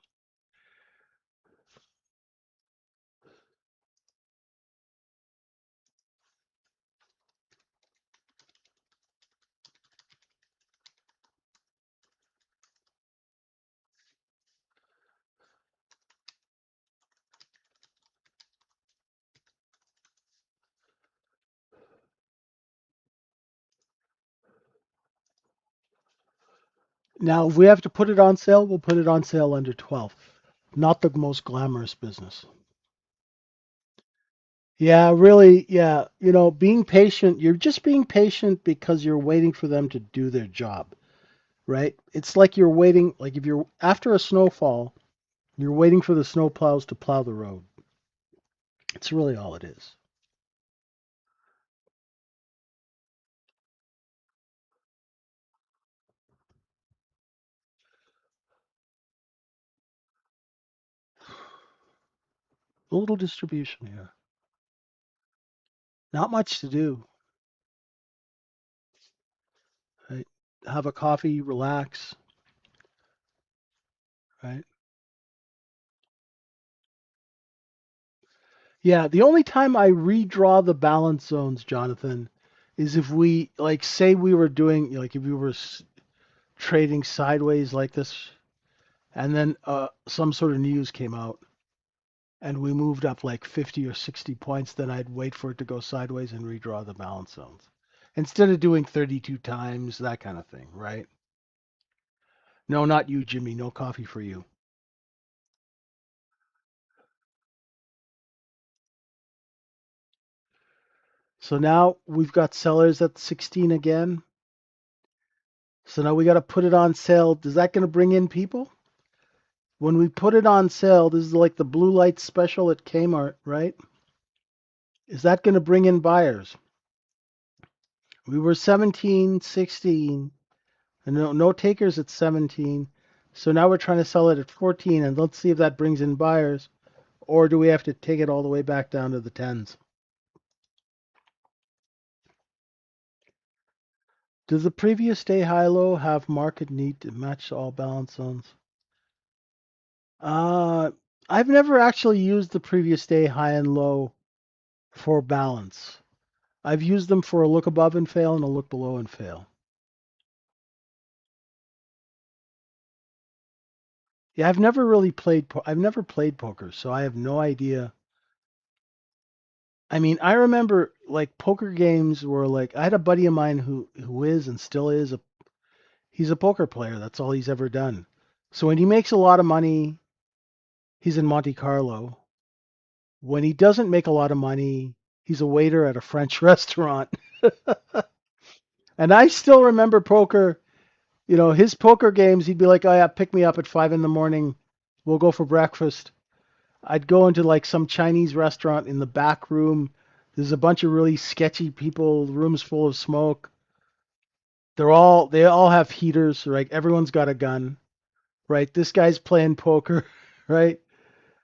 Now, if we have to put it on sale, we'll put it on sale under 12. Not the most glamorous business. Yeah, really, yeah. Being patient, you're just being patient because you're waiting for them to do their job, right? It's like you're waiting, like if you're after a snowfall, you're waiting for the snowplows to plow the road. It's really all it is. A little distribution here. Not much to do, right? Have a coffee, relax, right? Yeah, the only time I redraw the balance zones, Jonathan, is if we like say we were doing like if we were trading sideways like this, and then some sort of news came out, and we moved up like 50 or 60 points, then I'd wait for it to go sideways and redraw the balance zones instead of doing 32 times that kind of thing, right? No, not you, Jimmy. No coffee for you. So now we've got sellers at 16 again. So now we got to put it on sale. Is that going to bring in people? When we put it on sale, this is like the blue light special at Kmart, right? Is that going to bring in buyers? We were 17, 16, and no takers at 17. So now we're trying to sell it at 14, and let's see if that brings in buyers, or do we have to take it all the way back down to the tens? Does the previous day high-low have market need to match all balance zones? Uh, I've never actually used the previous day high and low for balance. I've used them for a look above and fail and a look below and fail. Yeah, I've never played poker, so I have no idea. I mean, I remember like poker games were like I had a buddy of mine who is and still is he's a poker player. That's all he's ever done. So when he makes a lot of money, he's in Monte Carlo. When he doesn't make a lot of money, he's a waiter at a French restaurant. And I still remember poker, his poker games, he'd be like, "Oh yeah, pick me up at 5 in the morning. We'll go for breakfast." I'd go into like some Chinese restaurant in the back room. There's a bunch of really sketchy people, rooms full of smoke. They all have heaters, right? Everyone's got a gun, right? This guy's playing poker, right?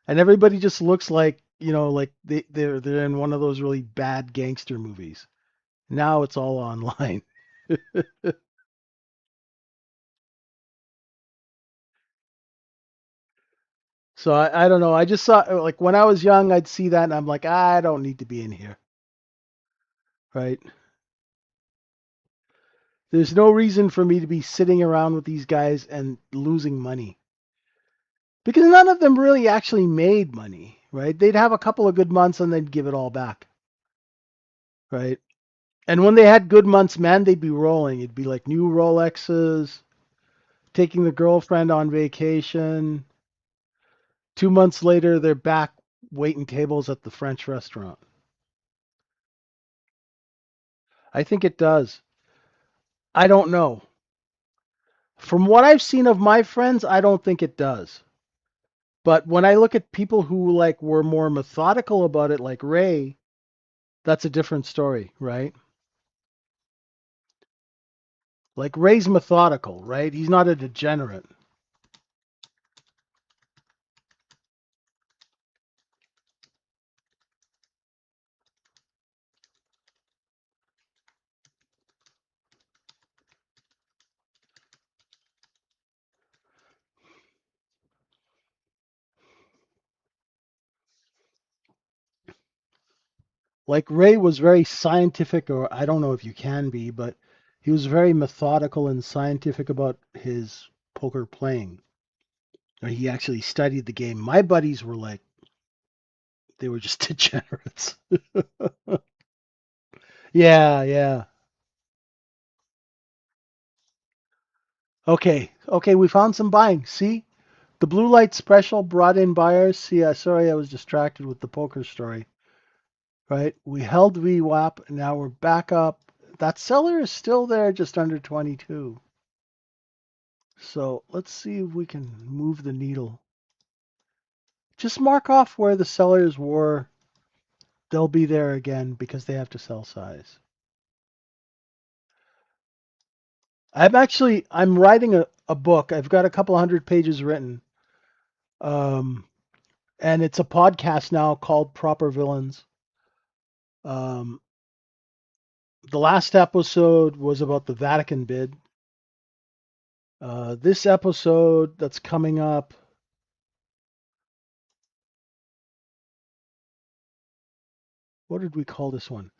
And everybody just looks like, like they're in one of those really bad gangster movies. Now it's all online. So I don't know. I just saw like when I was young, I'd see that and I'm like, I don't need to be in here, right? There's no reason for me to be sitting around with these guys and losing money because none of them really actually made money, right? They'd have a couple of good months and they'd give it all back, right? And when they had good months, man, they'd be rolling. It'd be like new Rolexes, taking the girlfriend on vacation. 2 months later, they're back waiting tables at the French restaurant. I think it does. I don't know. From what I've seen of my friends, I don't think it does. But when I look at people who like were more methodical about it, like Ray, that's a different story, right? Like Ray's methodical, right? He's not a degenerate. Like Ray was very scientific, or I don't know if you can be, but he was very methodical and scientific about his poker playing. He actually studied the game. My buddies were like, they were just degenerates. Yeah, yeah. Okay, we found some buying. See? The blue light special brought in buyers. See, sorry I was distracted with the poker story. Right? We held VWAP, now we're back up. That seller is still there just under 22. So let's see if we can move the needle. Just mark off where the sellers were. They'll be there again because they have to sell size. I'm writing a book. I've got a couple hundred pages written. Um, and it's a podcast now called Proper Villains. Um, the last episode was about the Vatican bid. This episode that's coming up, what did we call this one?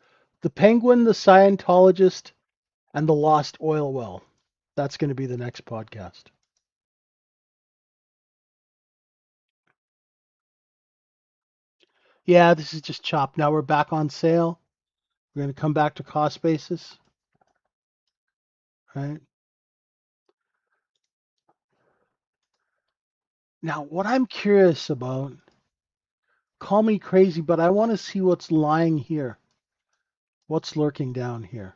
The Penguin, the Scientologist, and the Lost Oil Well. That's going to be the next podcast. Yeah, this is just chopped. Now we're back on sale. We're going to come back to cost basis, right? Now, what I'm curious about, call me crazy, but I want to see what's lying here. What's lurking down here,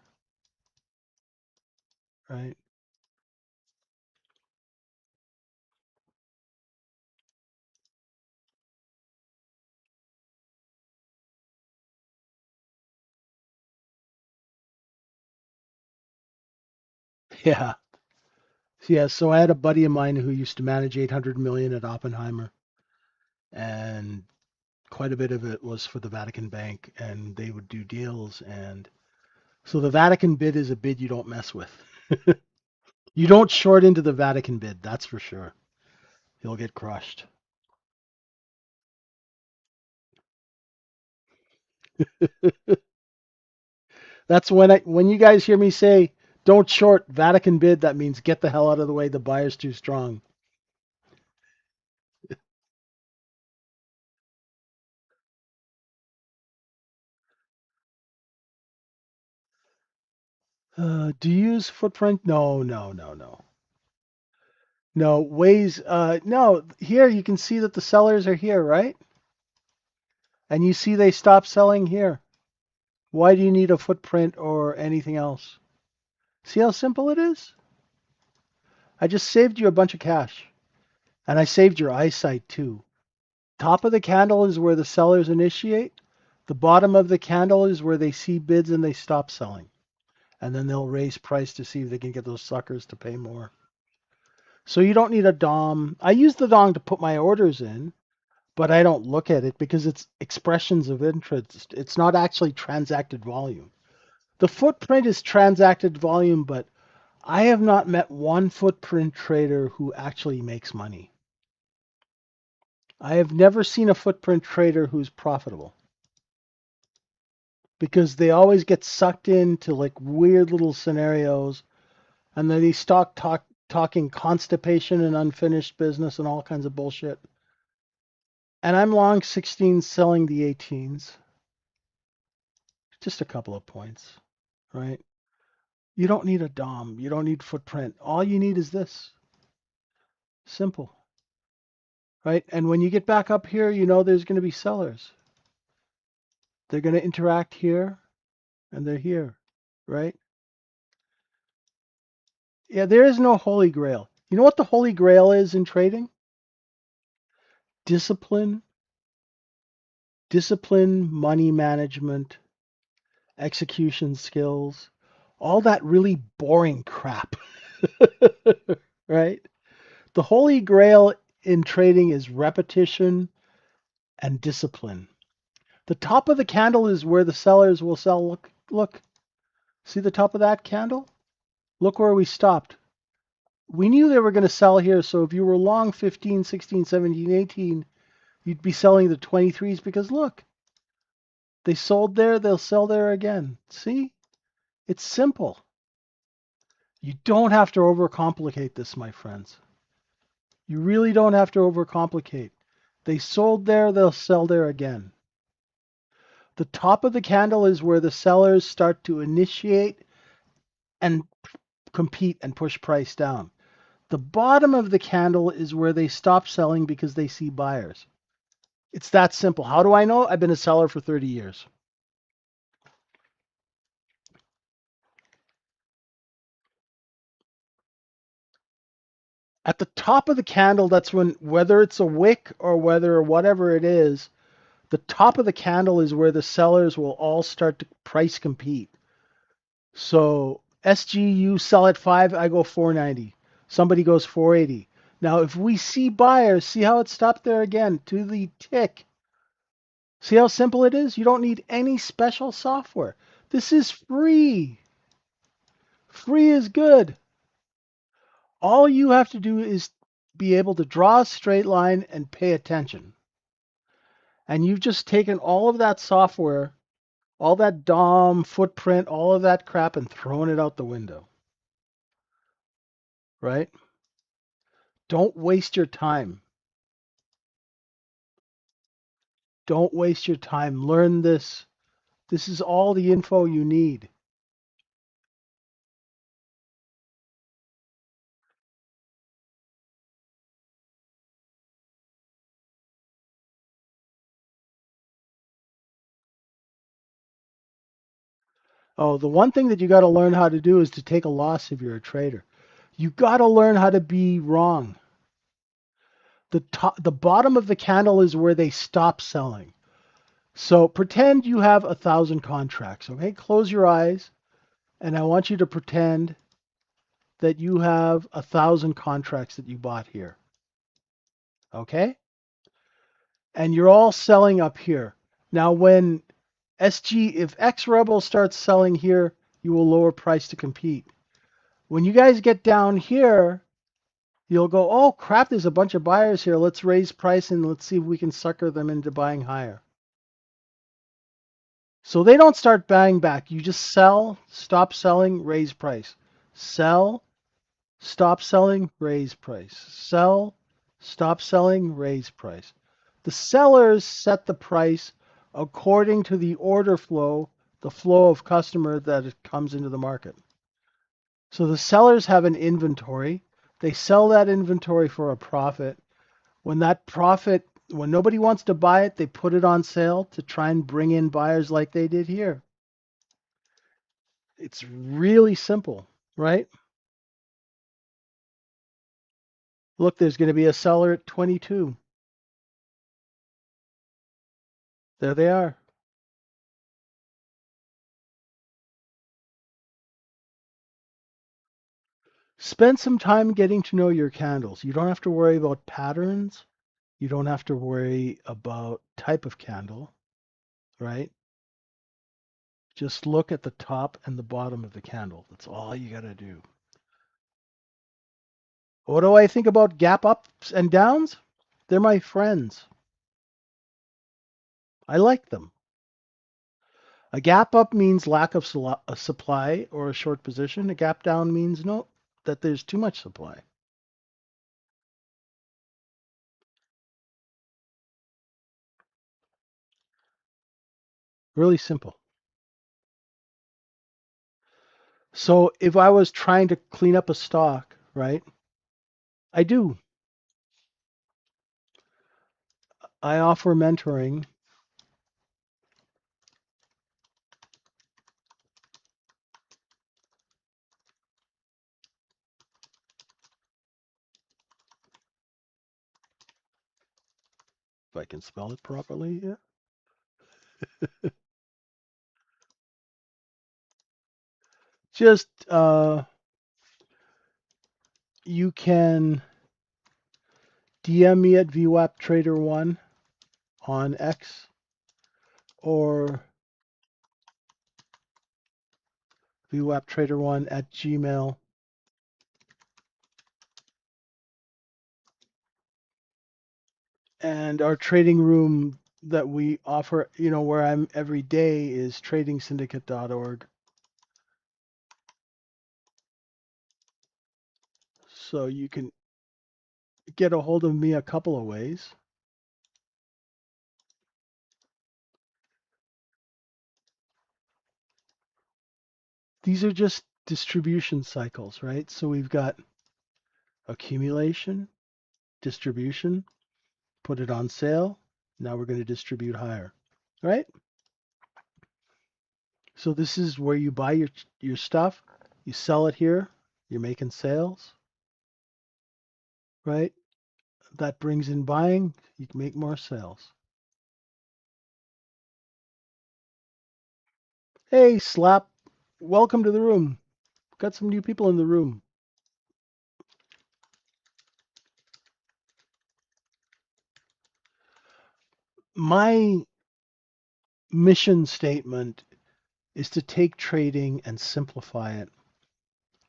right? Yeah. Yeah, so I had a buddy of mine who used to manage 800 million at Oppenheimer, and quite a bit of it was for the Vatican Bank, and they would do deals. And so the Vatican bid is a bid you don't mess with. You don't short into the Vatican bid, that's for sure. You'll get crushed. That's when you guys hear me say don't short Vatican bid, that means get the hell out of the way. The buyer's too strong. Do you use footprint? No, no, no, no. No, ways, no, here you can see that the sellers are here, right? And you see they stop selling here. Why do you need a footprint or anything else? See how simple it is? I just saved you a bunch of cash. And I saved your eyesight too. Top of the candle is where the sellers initiate. The bottom of the candle is where they see bids and they stop selling. And then they'll raise price to see if they can get those suckers to pay more. So you don't need a DOM. I use the DOM to put my orders in, but I don't look at it because it's expressions of interest. It's not actually transacted volume. The footprint is transacted volume, but I have not met one footprint trader who actually makes money. I have never seen a footprint trader who's profitable because they always get sucked into like weird little scenarios, and then they talking constipation and unfinished business and all kinds of bullshit. And I'm long 16s selling the 18s. Just a couple of points, right? You don't need a DOM. You don't need footprint. All you need is this. Simple, right? And when you get back up here, you know there's going to be sellers. They're going to interact here and they're here, right? Yeah, there is no holy grail. You know what the holy grail is in trading? Discipline, money management, execution skills, all that really boring crap, right? The holy grail in trading is repetition and discipline. The top of the candle is where the sellers will sell. Look. See the top of that candle? Look where we stopped. We knew they were going to sell here, so if you were long 15, 16, 17, 18, you'd be selling the 23s because look, they sold there, they'll sell there again. See? It's simple. You don't have to overcomplicate this, my friends. You really don't have to overcomplicate. They sold there, they'll sell there again. The top of the candle is where the sellers start to initiate and compete and push price down. The bottom of the candle is where they stop selling because they see buyers. It's that simple. How do I know? I've been a seller for 30 years. At the top of the candle, that's when, whether it's a wick or whatever it is, the top of the candle is where the sellers will all start to price compete. So SGU sell at 5, I go 490. Somebody goes 480. Now, if we see buyers, see how it stopped there again to the tick. See how simple it is? You don't need any special software. This is free. Free is good. All you have to do is be able to draw a straight line and pay attention. And you've just taken all of that software, all that DOM, footprint, all of that crap, and thrown it out the window. Right? Don't waste your time. Don't waste your time. Learn this. This is all the info you need. Oh, the one thing that you got to learn how to do is to take a loss if you're a trader. You got to learn how to be wrong. The bottom of the candle is where they stop selling. So pretend you have 1,000 contracts. Okay, close your eyes, and I want you to pretend that you have 1,000 contracts that you bought here. Okay, and you're all selling up here. Now, when if X Rebel starts selling here, you will lower price to compete. When you guys get down here, you'll go, oh crap, there's a bunch of buyers here. Let's raise price and let's see if we can sucker them into buying higher. So they don't start buying back. You just sell, stop selling, raise price. Sell, stop selling, raise price. Sell, stop selling, raise price. The sellers set the price according to the order flow, the flow of customer that comes into the market. So the sellers have an inventory. They sell that inventory for a profit. When nobody wants to buy it, they put it on sale to try and bring in buyers like they did here. It's really simple, right? Look, there's going to be a seller at 22. There they are. Spend some time getting to know your candles. You don't have to worry about patterns. You don't have to worry about type of candle, right? Just look at the top and the bottom of the candle. That's all you got to do. What do I think about gap ups and downs? They're my friends. I like them. A gap up means lack of supply or a short position. A gap down means no, that there's too much supply. Really simple. So if I was trying to clean up a stock, right? I do. I offer mentoring. If I can spell it properly, yeah. Just you can DM me at vwaptrader1 on X or vwaptrader1 at Gmail. And our trading room that we offer, where I'm every day is tradingsyndicate.org. So you can get a hold of me a couple of ways. These are just distribution cycles, right? So we've got accumulation, distribution, put it on sale. Now we're going to distribute higher, right? So this is where you buy your stuff, you sell it here, you're making sales, right? That brings in buying, you can make more sales. Hey, Slap, welcome to the room. Got some new people in the room. My mission statement is to take trading and simplify it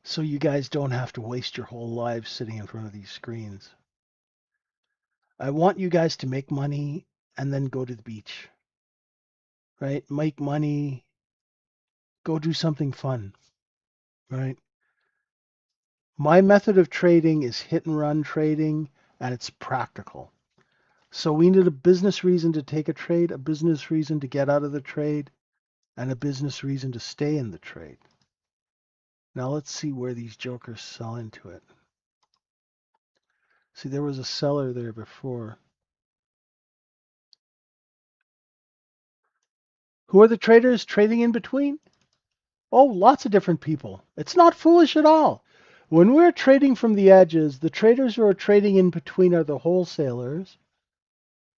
so you guys don't have to waste your whole lives sitting in front of these screens. I want you guys to make money and then go to the beach, right? Make money, go do something fun, right? My method of trading is hit and run trading, and it's practical. So we need a business reason to take a trade, a business reason to get out of the trade, and a business reason to stay in the trade. Now let's see where these jokers sell into it. See, there was a seller there before. Who are the traders trading in between? Oh, lots of different people. It's not foolish at all. When we're trading from the edges, the traders who are trading in between are the wholesalers,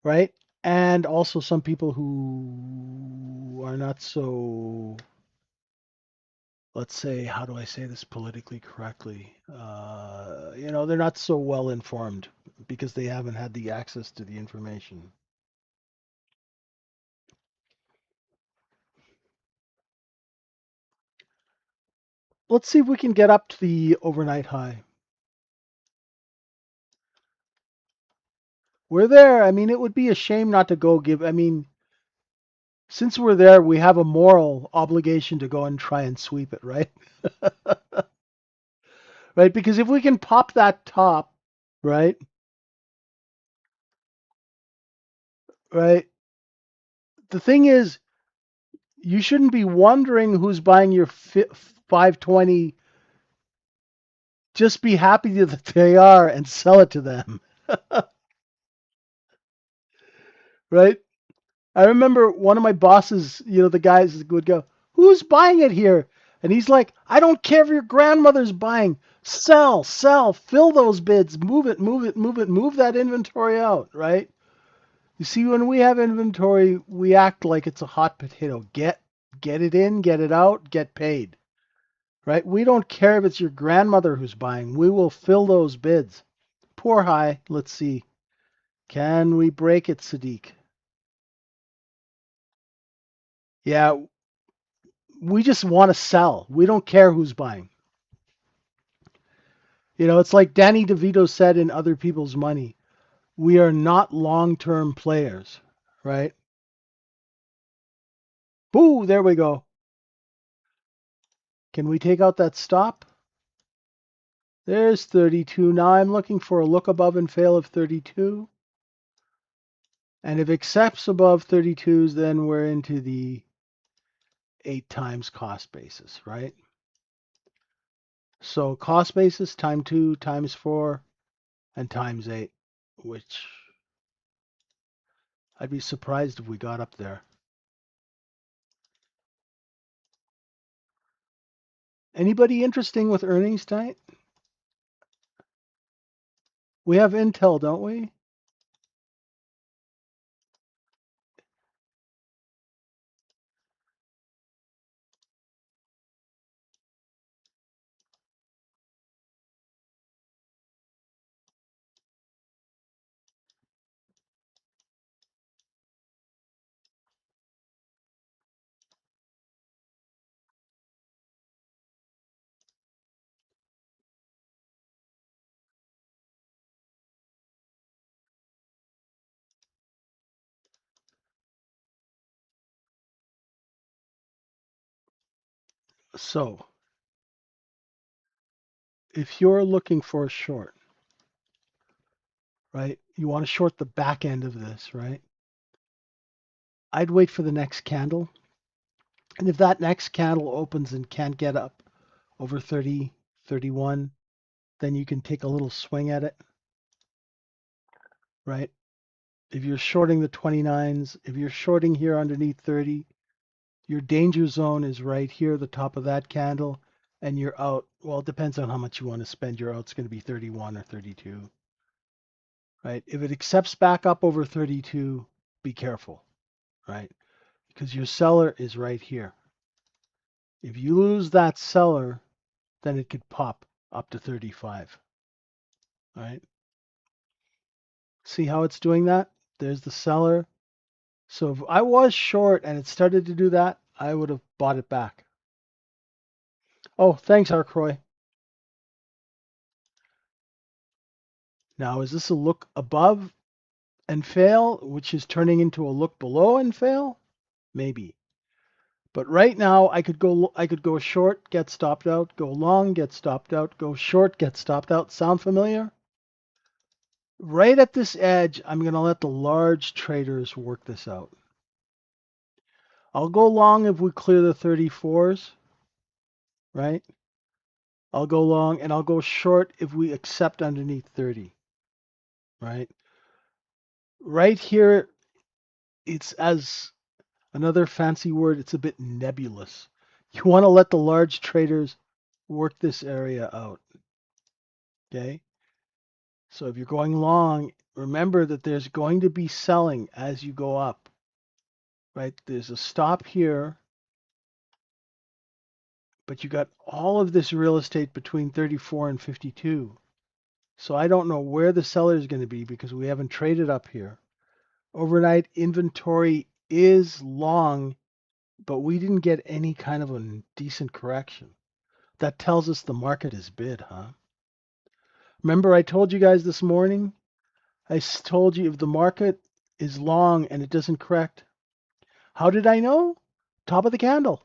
right? And also some people who are not so, let's say, how do I say this politically correctly? They're not so well informed because they haven't had the access to the information. Let's see if we can get up to the overnight high. We're there. I mean, it would be a shame not to go give. I mean, since we're there, we have a moral obligation to go and try and sweep it, right? Right? Because if we can pop that top, right? Right? The thing is, you shouldn't be wondering who's buying your 520. Just be happy that they are and sell it to them. Right? I remember one of my bosses, the guys would go, "Who's buying it here?" And he's like, "I don't care if your grandmother's buying. Sell, sell, fill those bids, move it, move it, move it, move that inventory out," right? You see, when we have inventory, we act like it's a hot potato. Get it in, get it out, get paid. Right? We don't care if it's your grandmother who's buying. We will fill those bids. Poor high. Let's see. Can we break it, Sadiq? Yeah, we just want to sell. We don't care who's buying. It's like Danny DeVito said in Other People's Money. We are not long-term players, right? Boo, there we go. Can we take out that stop? There's 32. Now I'm looking for a look above and fail of 32. And if accepts above 32s, then we're into the 8 times cost basis, right? So cost basis times 2 times 4 and times 8, which I'd be surprised if we got up there. Anybody interesting with earnings tonight? We have Intel, don't we? So if you're looking for a short, right? You want to short the back end of this, right? I'd wait for the next candle. And if that next candle opens and can't get up over 30, 31, then you can take a little swing at it, right? If you're shorting the 29s, if you're shorting here underneath 30, your danger zone is right here, the top of that candle, and you're out. Well, it depends on how much you want to spend. Your out's going to be 31 or 32, right? If it accepts back up over 32, be careful, right? Because your seller is right here. If you lose that seller, then it could pop up to 35, right? See how it's doing that? There's the seller. So if I was short and it started to do that, I would have bought it back. Oh, thanks, Arcroy. Now, is this a look above and fail, which is turning into a look below and fail? Maybe. But right now, I could go short, get stopped out, go long, get stopped out, go short, get stopped out. Sound familiar? Right at this edge, I'm going to let the large traders work this out. I'll go long if we clear the 34s, right? I'll go long and I'll go short if we accept underneath 30, right? Right here, it's as another fancy word, it's a bit nebulous. You want to let the large traders work this area out, okay? So if you're going long, remember that there's going to be selling as you go up, right? There's a stop here, but you got all of this real estate between 34 and 52. So I don't know where the seller is going to be because we haven't traded up here. Overnight inventory is long, but we didn't get any kind of a decent correction. That tells us the market is bid, huh? Remember I told you guys this morning? Told you if the market is long and it doesn't correct. How did I know? Top of the candle.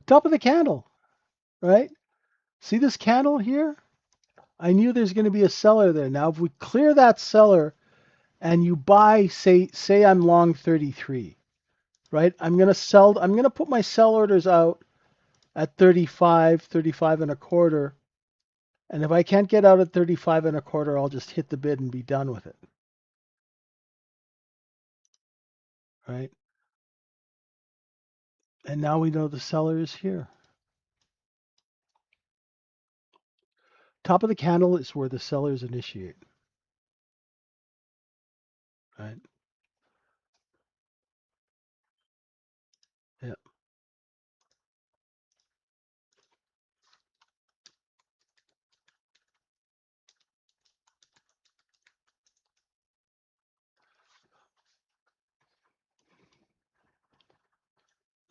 Top of the candle, right? See this candle here? I knew there's going to be a seller there. Now, if we clear that seller and you buy, say I'm long 33, right? I'm going to put my sell orders out at 35, 35 and a quarter. And if I can't get out at 35 and a quarter, I'll just hit the bid and be done with it, right? And now we know the seller is here. Top of the candle is where the sellers initiate, right? Yeah.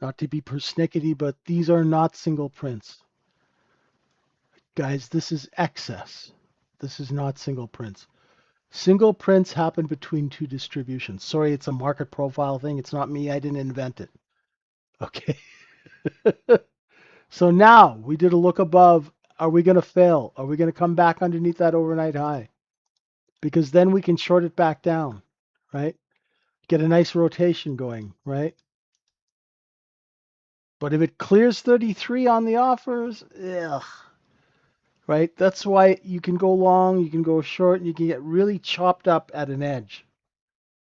Not to be persnickety, but these are not single prints. Guys, this is excess. This is not single prints. Single prints happen between two distributions. Sorry, it's a market profile thing. It's not me. I didn't invent it. Okay. So now we did a look above. Are we going to fail? Are we going to come back underneath that overnight high? Because then we can short it back down, right? Get a nice rotation going, right? But if it clears 33 on the offers, ugh, right? That's why you can go long, you can go short, and you can get really chopped up at an edge,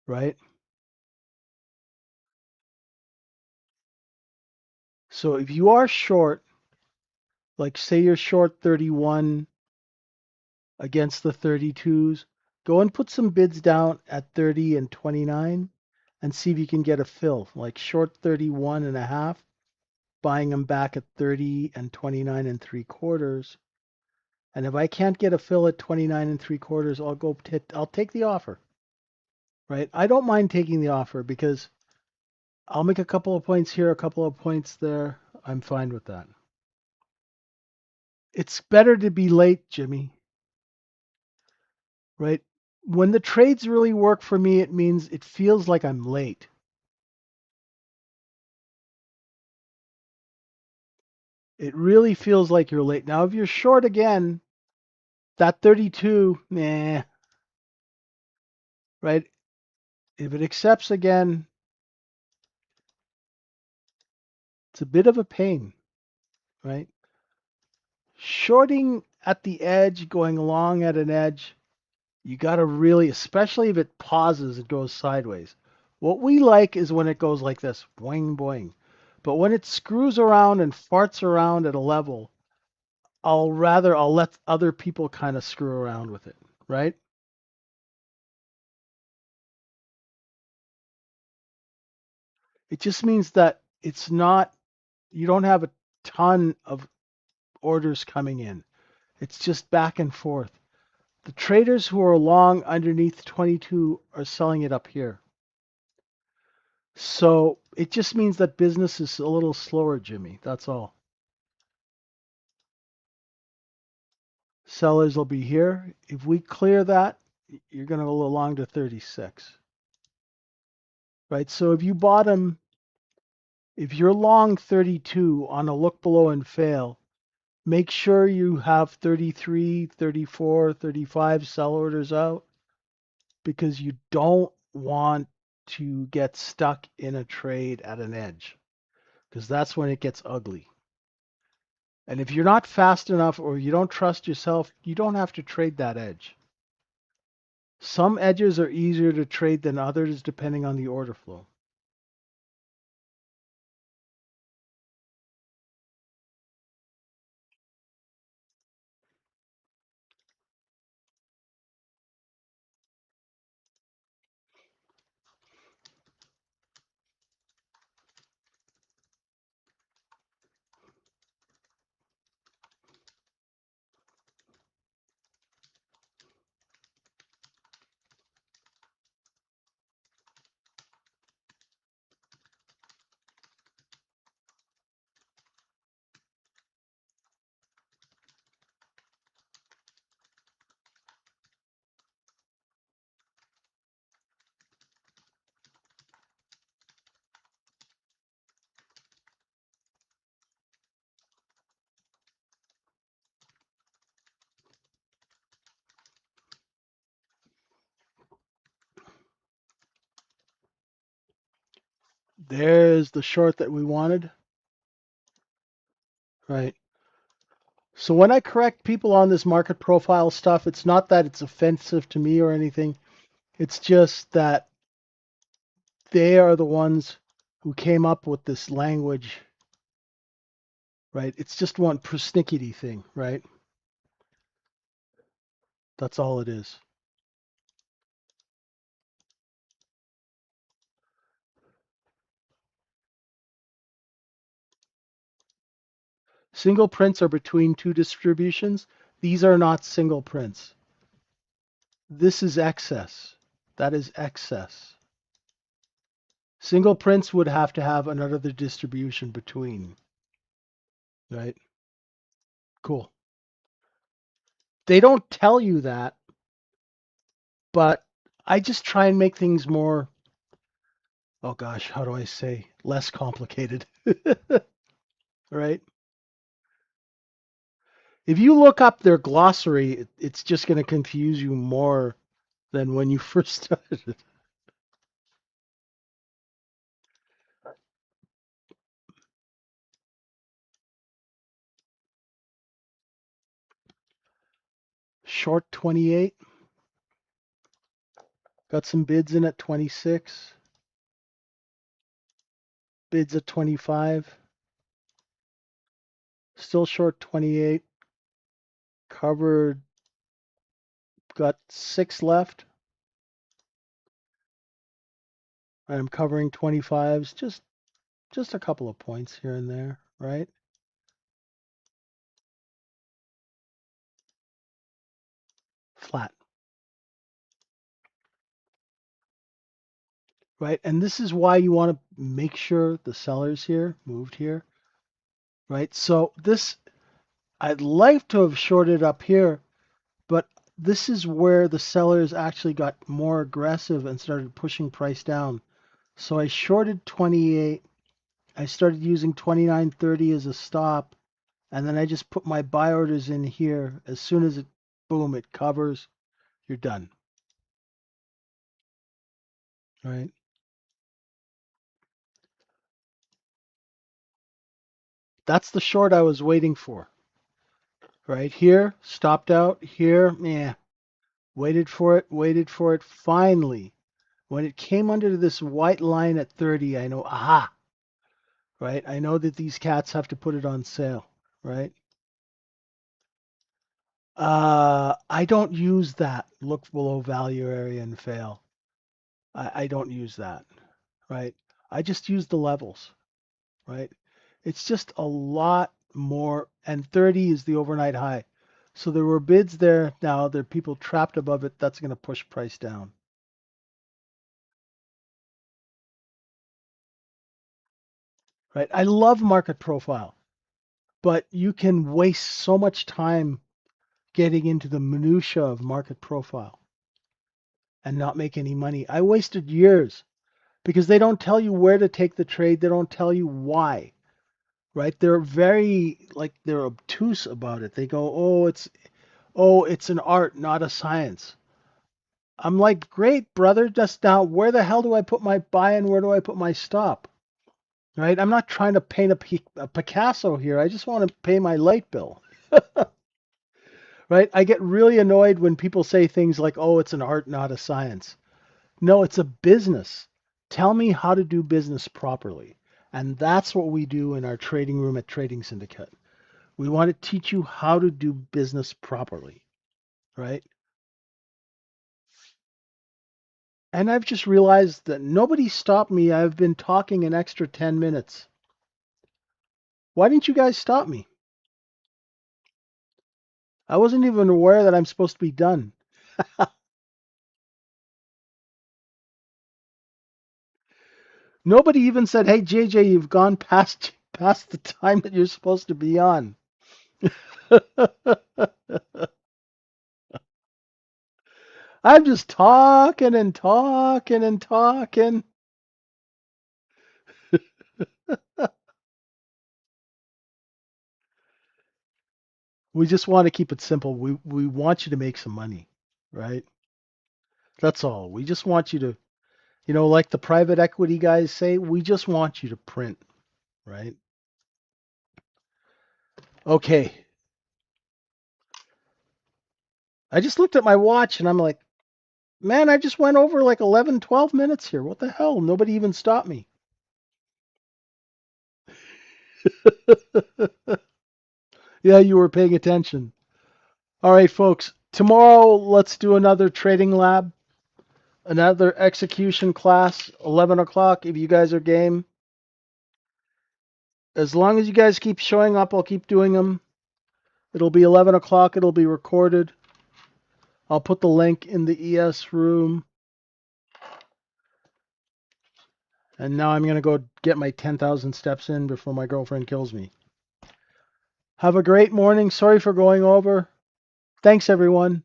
right? So if you are short, like say you're short 31 against the 32s, go and put some bids down at 30 and 29 and see if you can get a fill, like short 31 and a half, buying them back at 30 and 29 and 3/4. And if I can't get a fill at 29 and 3/4, I'll take the offer, right? I don't mind taking the offer because I'll make a couple of points here, a couple of points there. I'm fine with that. It's better to be late, Jimmy, right? When the trades really work for me, it means it feels like I'm late. It really feels like you're late. Now, if you're short again, that 32, nah, right? If it accepts again, it's a bit of a pain, right? Shorting at the edge, going long at an edge, you got to really, especially if it pauses, it goes sideways. What we like is when it goes like this, boing, boing. But when it screws around and farts around at a level, I'll let other people kind of screw around with it, right? It just means that it's not, you don't have a ton of orders coming in. It's just back and forth. The traders who are long underneath 22 are selling it up here. So it just means that business is a little slower, Jimmy. That's all. Sellers will be here. If we clear that, you're going to go along to 36, right? So if you're long 32 on a look below and fail, make sure you have 33, 34, 35 sell orders out because you don't want to get stuck in a trade at an edge because that's when it gets ugly. And if you're not fast enough or you don't trust yourself, you don't have to trade that edge. Some edges are easier to trade than others depending on the order flow. There's the short that we wanted, right? So when I correct people on this market profile stuff, it's not that it's offensive to me or anything. It's just that they are the ones who came up with this language, right? It's just one persnickety thing, right? That's all it is. Single prints are between two distributions. These are not single prints. This is excess. That is excess. Single prints would have to have another distribution between, right? Cool. They don't tell you that, but I just try and make things more, oh gosh, how do I say, less complicated, right? If you look up their glossary, it's just going to confuse you more than when you first started. Short 28, got some bids in at 26, bids at 25, still short 28, covered, got 6 left. I'm covering 25s, just a couple of points here and there, right? Flat, right? And this is why you want to make sure the sellers here moved here, right? So this, I'd like to have shorted up here, but this is where the sellers actually got more aggressive and started pushing price down. So I shorted 28. I started using 29.30 as a stop, and then I just put my buy orders in here. As soon as it, boom, it covers, you're done, right? That's the short I was waiting for. Right here, stopped out here, yeah, waited for it. Finally, when it came under this white line at 30, I know, aha, right? I know that these cats have to put it on sale, right? I don't use that look below value area and fail. I don't use that, right? I just use the levels, right? It's just a lot more, and 30 is the overnight high. So there were bids there. Now there are people trapped above it. That's going to push price down. Right? I love market profile, but you can waste so much time getting into the minutia of market profile and not make any money. I wasted years because they don't tell you where to take the trade. They don't tell you why. Right? They're very like they're obtuse about it. They go, "Oh, it's an art, not a science." I'm like, "Great, brother, just now where the hell do I put my buy and where do I put my stop?" Right? I'm not trying to paint a Picasso here. I just want to pay my light bill. Right? I get really annoyed when people say things like, "Oh, it's an art, not a science." No, it's a business. Tell me how to do business properly. And that's what we do in our trading room at Trading Syndicate. We want to teach you how to do business properly, right? And I've just realized that nobody stopped me. I've been talking an extra 10 minutes. Why didn't you guys stop me? I wasn't even aware that I'm supposed to be done. Nobody even said, "Hey JJ, you've gone past the time that you're supposed to be on." I'm just talking and talking and talking. We just want to keep it simple. We want you to make some money, right? That's all. We just want you to, like the private equity guys say, we just want you to print, right? Okay. I just looked at my watch and I'm like, man, I just went over like 11, 12 minutes here. What the hell? Nobody even stopped me. Yeah, you were paying attention. All right, folks. Tomorrow, let's do another trading lab, another execution class, 11 o'clock, if you guys are game. As long as you guys keep showing up, I'll keep doing them. It'll be 11 o'clock. It'll be recorded. I'll put the link in the ES room. And now I'm going to go get my 10,000 steps in before my girlfriend kills me. Have a great morning. Sorry for going over. Thanks, everyone.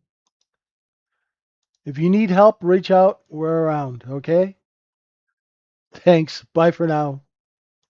If you need help, reach out. We're around, okay? Thanks. Bye for now.